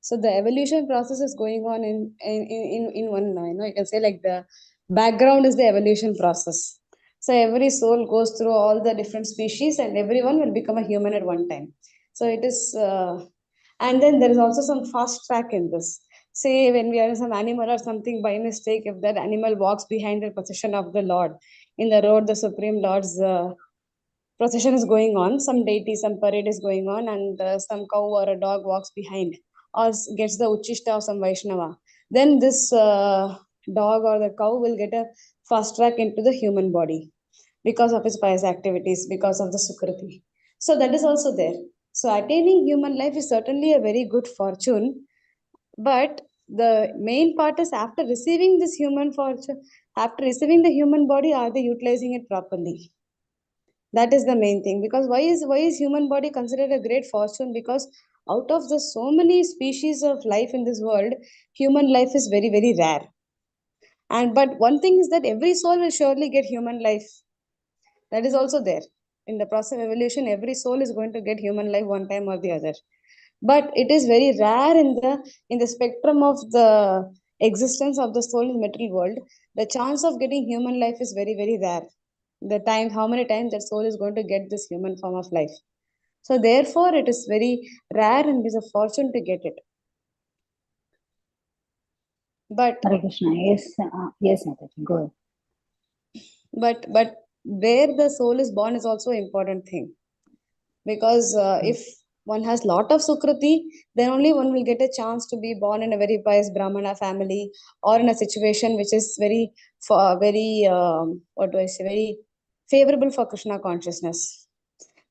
So the evolution process is going on in one, you can say like the background is the evolution process. So every soul goes through all the different species and everyone will become a human at one time. So it is, and then there is also some fast track in this. Say when we are some animal or something by mistake, if that animal walks behind the procession of the Lord in the road, the Supreme Lord's procession is going on, some deity, some parade is going on, and some cow or a dog walks behind or gets the Uchishta of some Vaishnava, then this dog or the cow will get a fast track into the human body because of his pious activities, because of the Sukriti. So that is also there. So attaining human life is certainly a very good fortune, but the main part is after receiving this human fortune, after receiving the human body, are they utilizing it properly? That is the main thing. Because why is human body considered a great fortune? Because out of the so many species of life in this world, human life is very, very rare. And but one thing is that every soul will surely get human life. That is also there. In the process of evolution, every soul is going to get human life one time or the other. But it is very rare in the spectrum of the existence of the soul in the material world. The chance of getting human life is very, very rare. The time, how many times that soul is going to get this human form of life. So therefore, it is very rare and it is a fortune to get it. But Hare Krishna. Yes, yes, Mataji, go ahead. but where the soul is born is also an important thing, because if one has lot of sukriti, then only one will get a chance to be born in a very pious brahmana family, or in a situation which is very what do I say, very favorable for Krishna consciousness.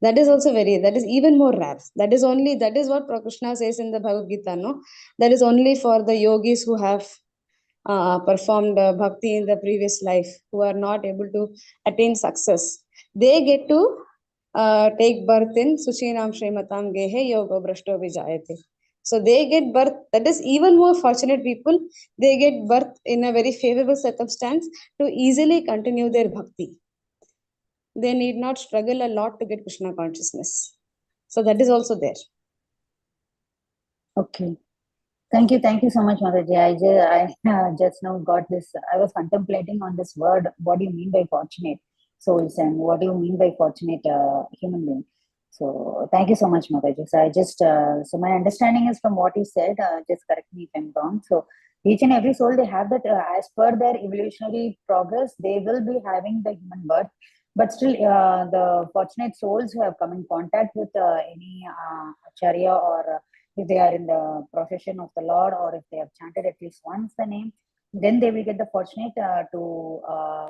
That is also that is even more rare. That is what Krishna says in the Bhagavad Gita, no? That is only for the yogis who have performed bhakti in the previous life, who are not able to attain success. They get to take birth in Suchinam Shrimatam Gehe Yoga Brashto Vijayate. So they get birth, that is even more fortunate people, they get birth in a very favorable circumstance to easily continue their bhakti. They need not struggle a lot to get Krishna consciousness. So that is also there. Okay. Thank you so much, Mataji. I just now got this. I was contemplating on this word. What do you mean by fortunate souls, and what do you mean by fortunate human being? So thank you so much, Mataji. So I just so my understanding is from what you said. Just correct me if I'm wrong. So each and every soul, they have that as per their evolutionary progress, they will be having the human birth. But still, the fortunate souls who have come in contact with any acharya, or if they are in the profession of the Lord, or if they have chanted at least once the name, then they will get the fortunate to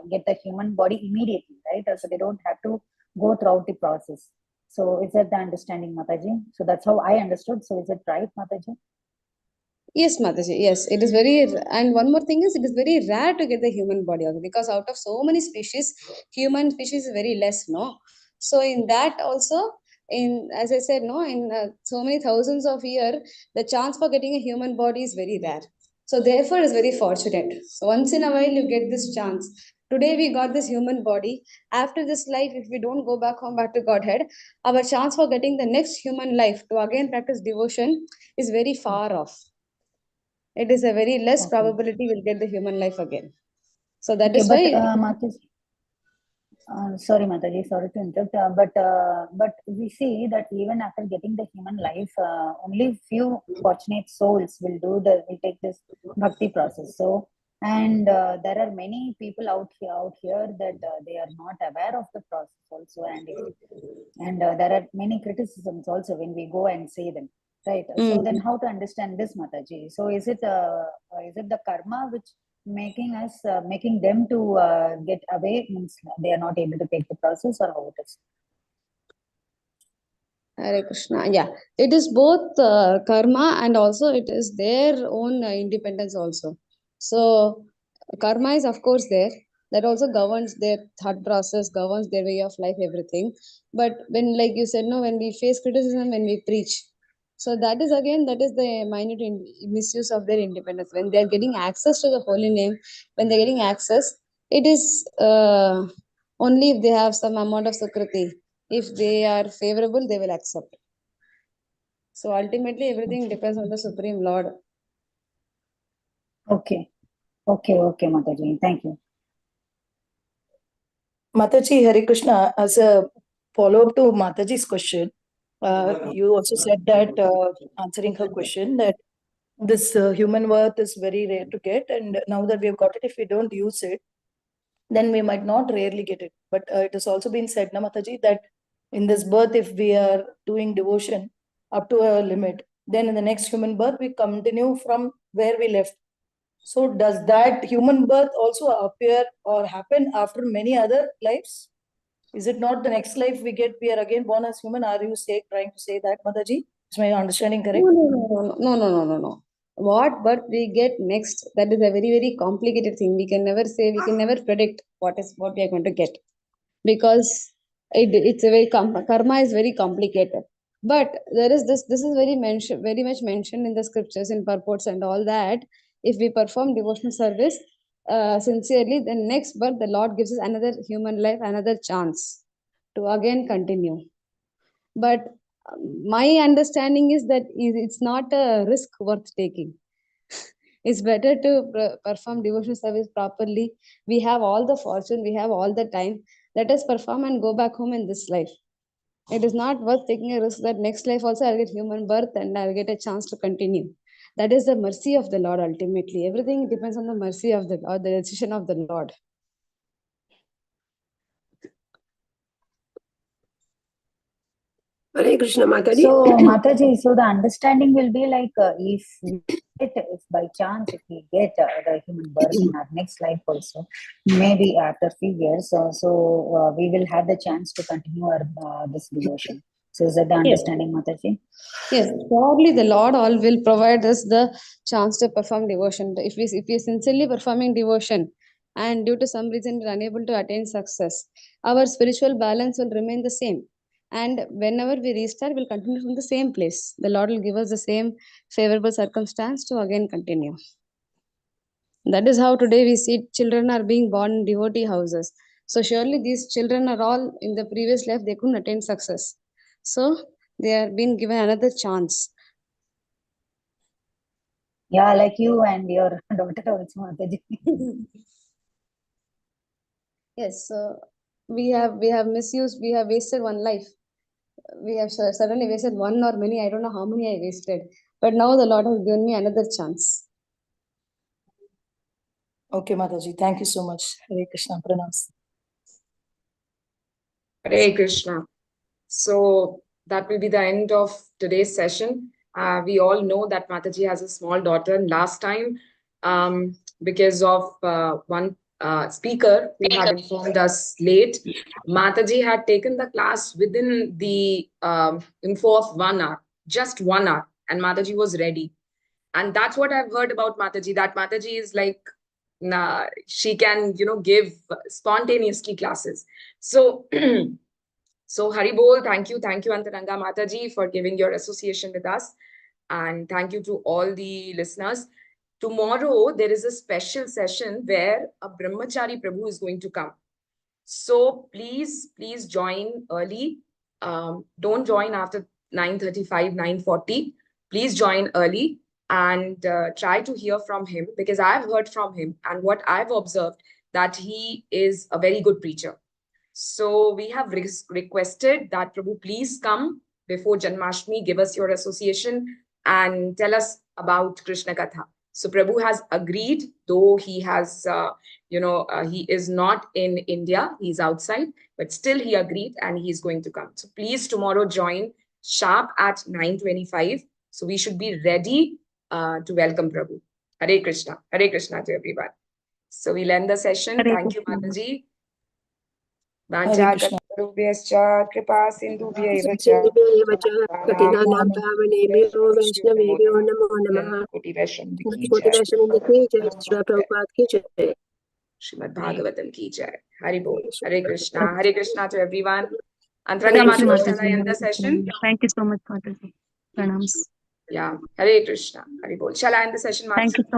get the human body immediately, right? So they don't have to go throughout the process. So is that the understanding, Mataji? So that's how I understood. So is it right, Mataji? Yes, Mataji. Yes, it is very, and one more thing is, it is very rare to get the human body also, because out of so many species, human species is very less, no? So in that also, in as I said, no, in so many thousands of years, the chance for getting a human body is very rare. So therefore, it's very fortunate. So once in a while, you get this chance. Today we got this human body. After this life, if we don't go back home, back to Godhead, our chance for getting the next human life to again practice devotion is very far off. It is a very less probability we'll get the human life again. So that is but why. Mataji, sorry, Mataji, sorry to interrupt. But we see that even after getting the human life, only few fortunate souls will take this bhakti process. So, and there are many people out here that they are not aware of the process also, and there are many criticisms also when we go and say them, right? So then, how to understand this, Mataji? So is it the karma which making them to get away, means they are not able to take the process, or how it is? Hare Krishna. Yeah, it is both karma, and also it is their own independence also. So karma is of course there. That also governs their thought process, governs their way of life, everything. But when, like you said, no, when we face criticism, when we preach, so that is the minute misuse of their independence. When they are getting access to the holy name, when they are getting access, it is only if they have some amount of sukriti. If they are favorable, they will accept. So ultimately, everything depends on the Supreme Lord. Okay, Mataji. Thank you. Mataji, Hare Krishna, as a follow-up to Mataji's question, you also said that, answering her question, that this human worth is very rare to get, and now that we have got it, if we don't use it, then we might not rarely get it. But it has also been said, na Mataji, that in this birth, if we are doing devotion up to a limit, then in the next human birth, we continue from where we left. So does that human birth also appear or happen after many other lives? Is it not the next life we get, we are again born as human? Are you trying to say that, Mataji? Is my understanding correct? No. What birth we get next, that is a very, very complicated thing. We can never say, we can never predict what we are going to get, because it's a very karma is very complicated. But there is this is very much mentioned in the scriptures, in purports and all that. If we perform devotional service sincerely, then next birth the Lord gives us another human life, another chance to again continue. But my understanding is that it's not a risk worth taking. It's better to perform devotional service properly. We have all the fortune, we have all the time. Let us perform and go back home in this life. It is not worth taking a risk that next life also I'll get human birth and I'll get a chance to continue. That is the mercy of the Lord ultimately. Everything depends on the mercy of the decision of the Lord. Hare Krishna, Mataji. So, Mataji, so the understanding will be like if by chance if we get the human birth in our next life also, maybe after few years, we will have the chance to continue our this devotion. So, is that the understanding, Mataji? Yes, probably the Lord all will provide us the chance to perform devotion. If we sincerely performing devotion, and due to some reason we're unable to attain success, our spiritual balance will remain the same. And whenever we restart, we'll continue from the same place. The Lord will give us the same favorable circumstance to again continue. That is how today we see children are being born in devotee houses. So surely these children are all in the previous life, they couldn't attain success. So they are being given another chance. Yeah, like you and your daughter also, Mataji. Yes, so we have misused, we have wasted one life. We have suddenly wasted one or many, I don't know how many I wasted. But now the Lord has given me another chance. Okay, Mataji, thank you so much. Hare Krishna, pranams. Hare Krishna. So that will be the end of today's session. We all know that Mataji has a small daughter. And last time, because of one speaker who had informed us late, Mataji had taken the class within the info of 1 hour, just 1 hour, and Mataji was ready. And that's what I've heard about Mataji, that Mataji is like, she can, give spontaneously classes. So, so Haribol, thank you, Antaranga Mataji, for giving your association with us. And thank you to all the listeners. Tomorrow, there is a special session where a Brahmachari Prabhu is going to come. So please join early. Don't join after 9:35, 9:40. Please join early and try to hear from him, because I've heard from him and what I've observed, that he is a very good preacher. So we have requested that Prabhu, please come before Janmashtami, give us your association and tell us about Krishna Katha. So Prabhu has agreed, though he has, he is not in India, he's outside, but still he agreed and he's going to come. So please tomorrow join sharp at 9:25. So we should be ready to welcome Prabhu. Hare Krishna to everyone. So we'll end the session. Thank you, Mataji. कृपा सिन्धुभ्यैव च वैष्णवेभ्यो नमो नमः। श्रीमद् भागवतम की जय। Hari Bol. Hare Krishna to everyone. Antaranga Mataji, shall I end the session? Thank you so much, Mataji. Pranams. Yeah. Hare Krishna. Hari Bol. Shall I end the session, Mataji? Thank you so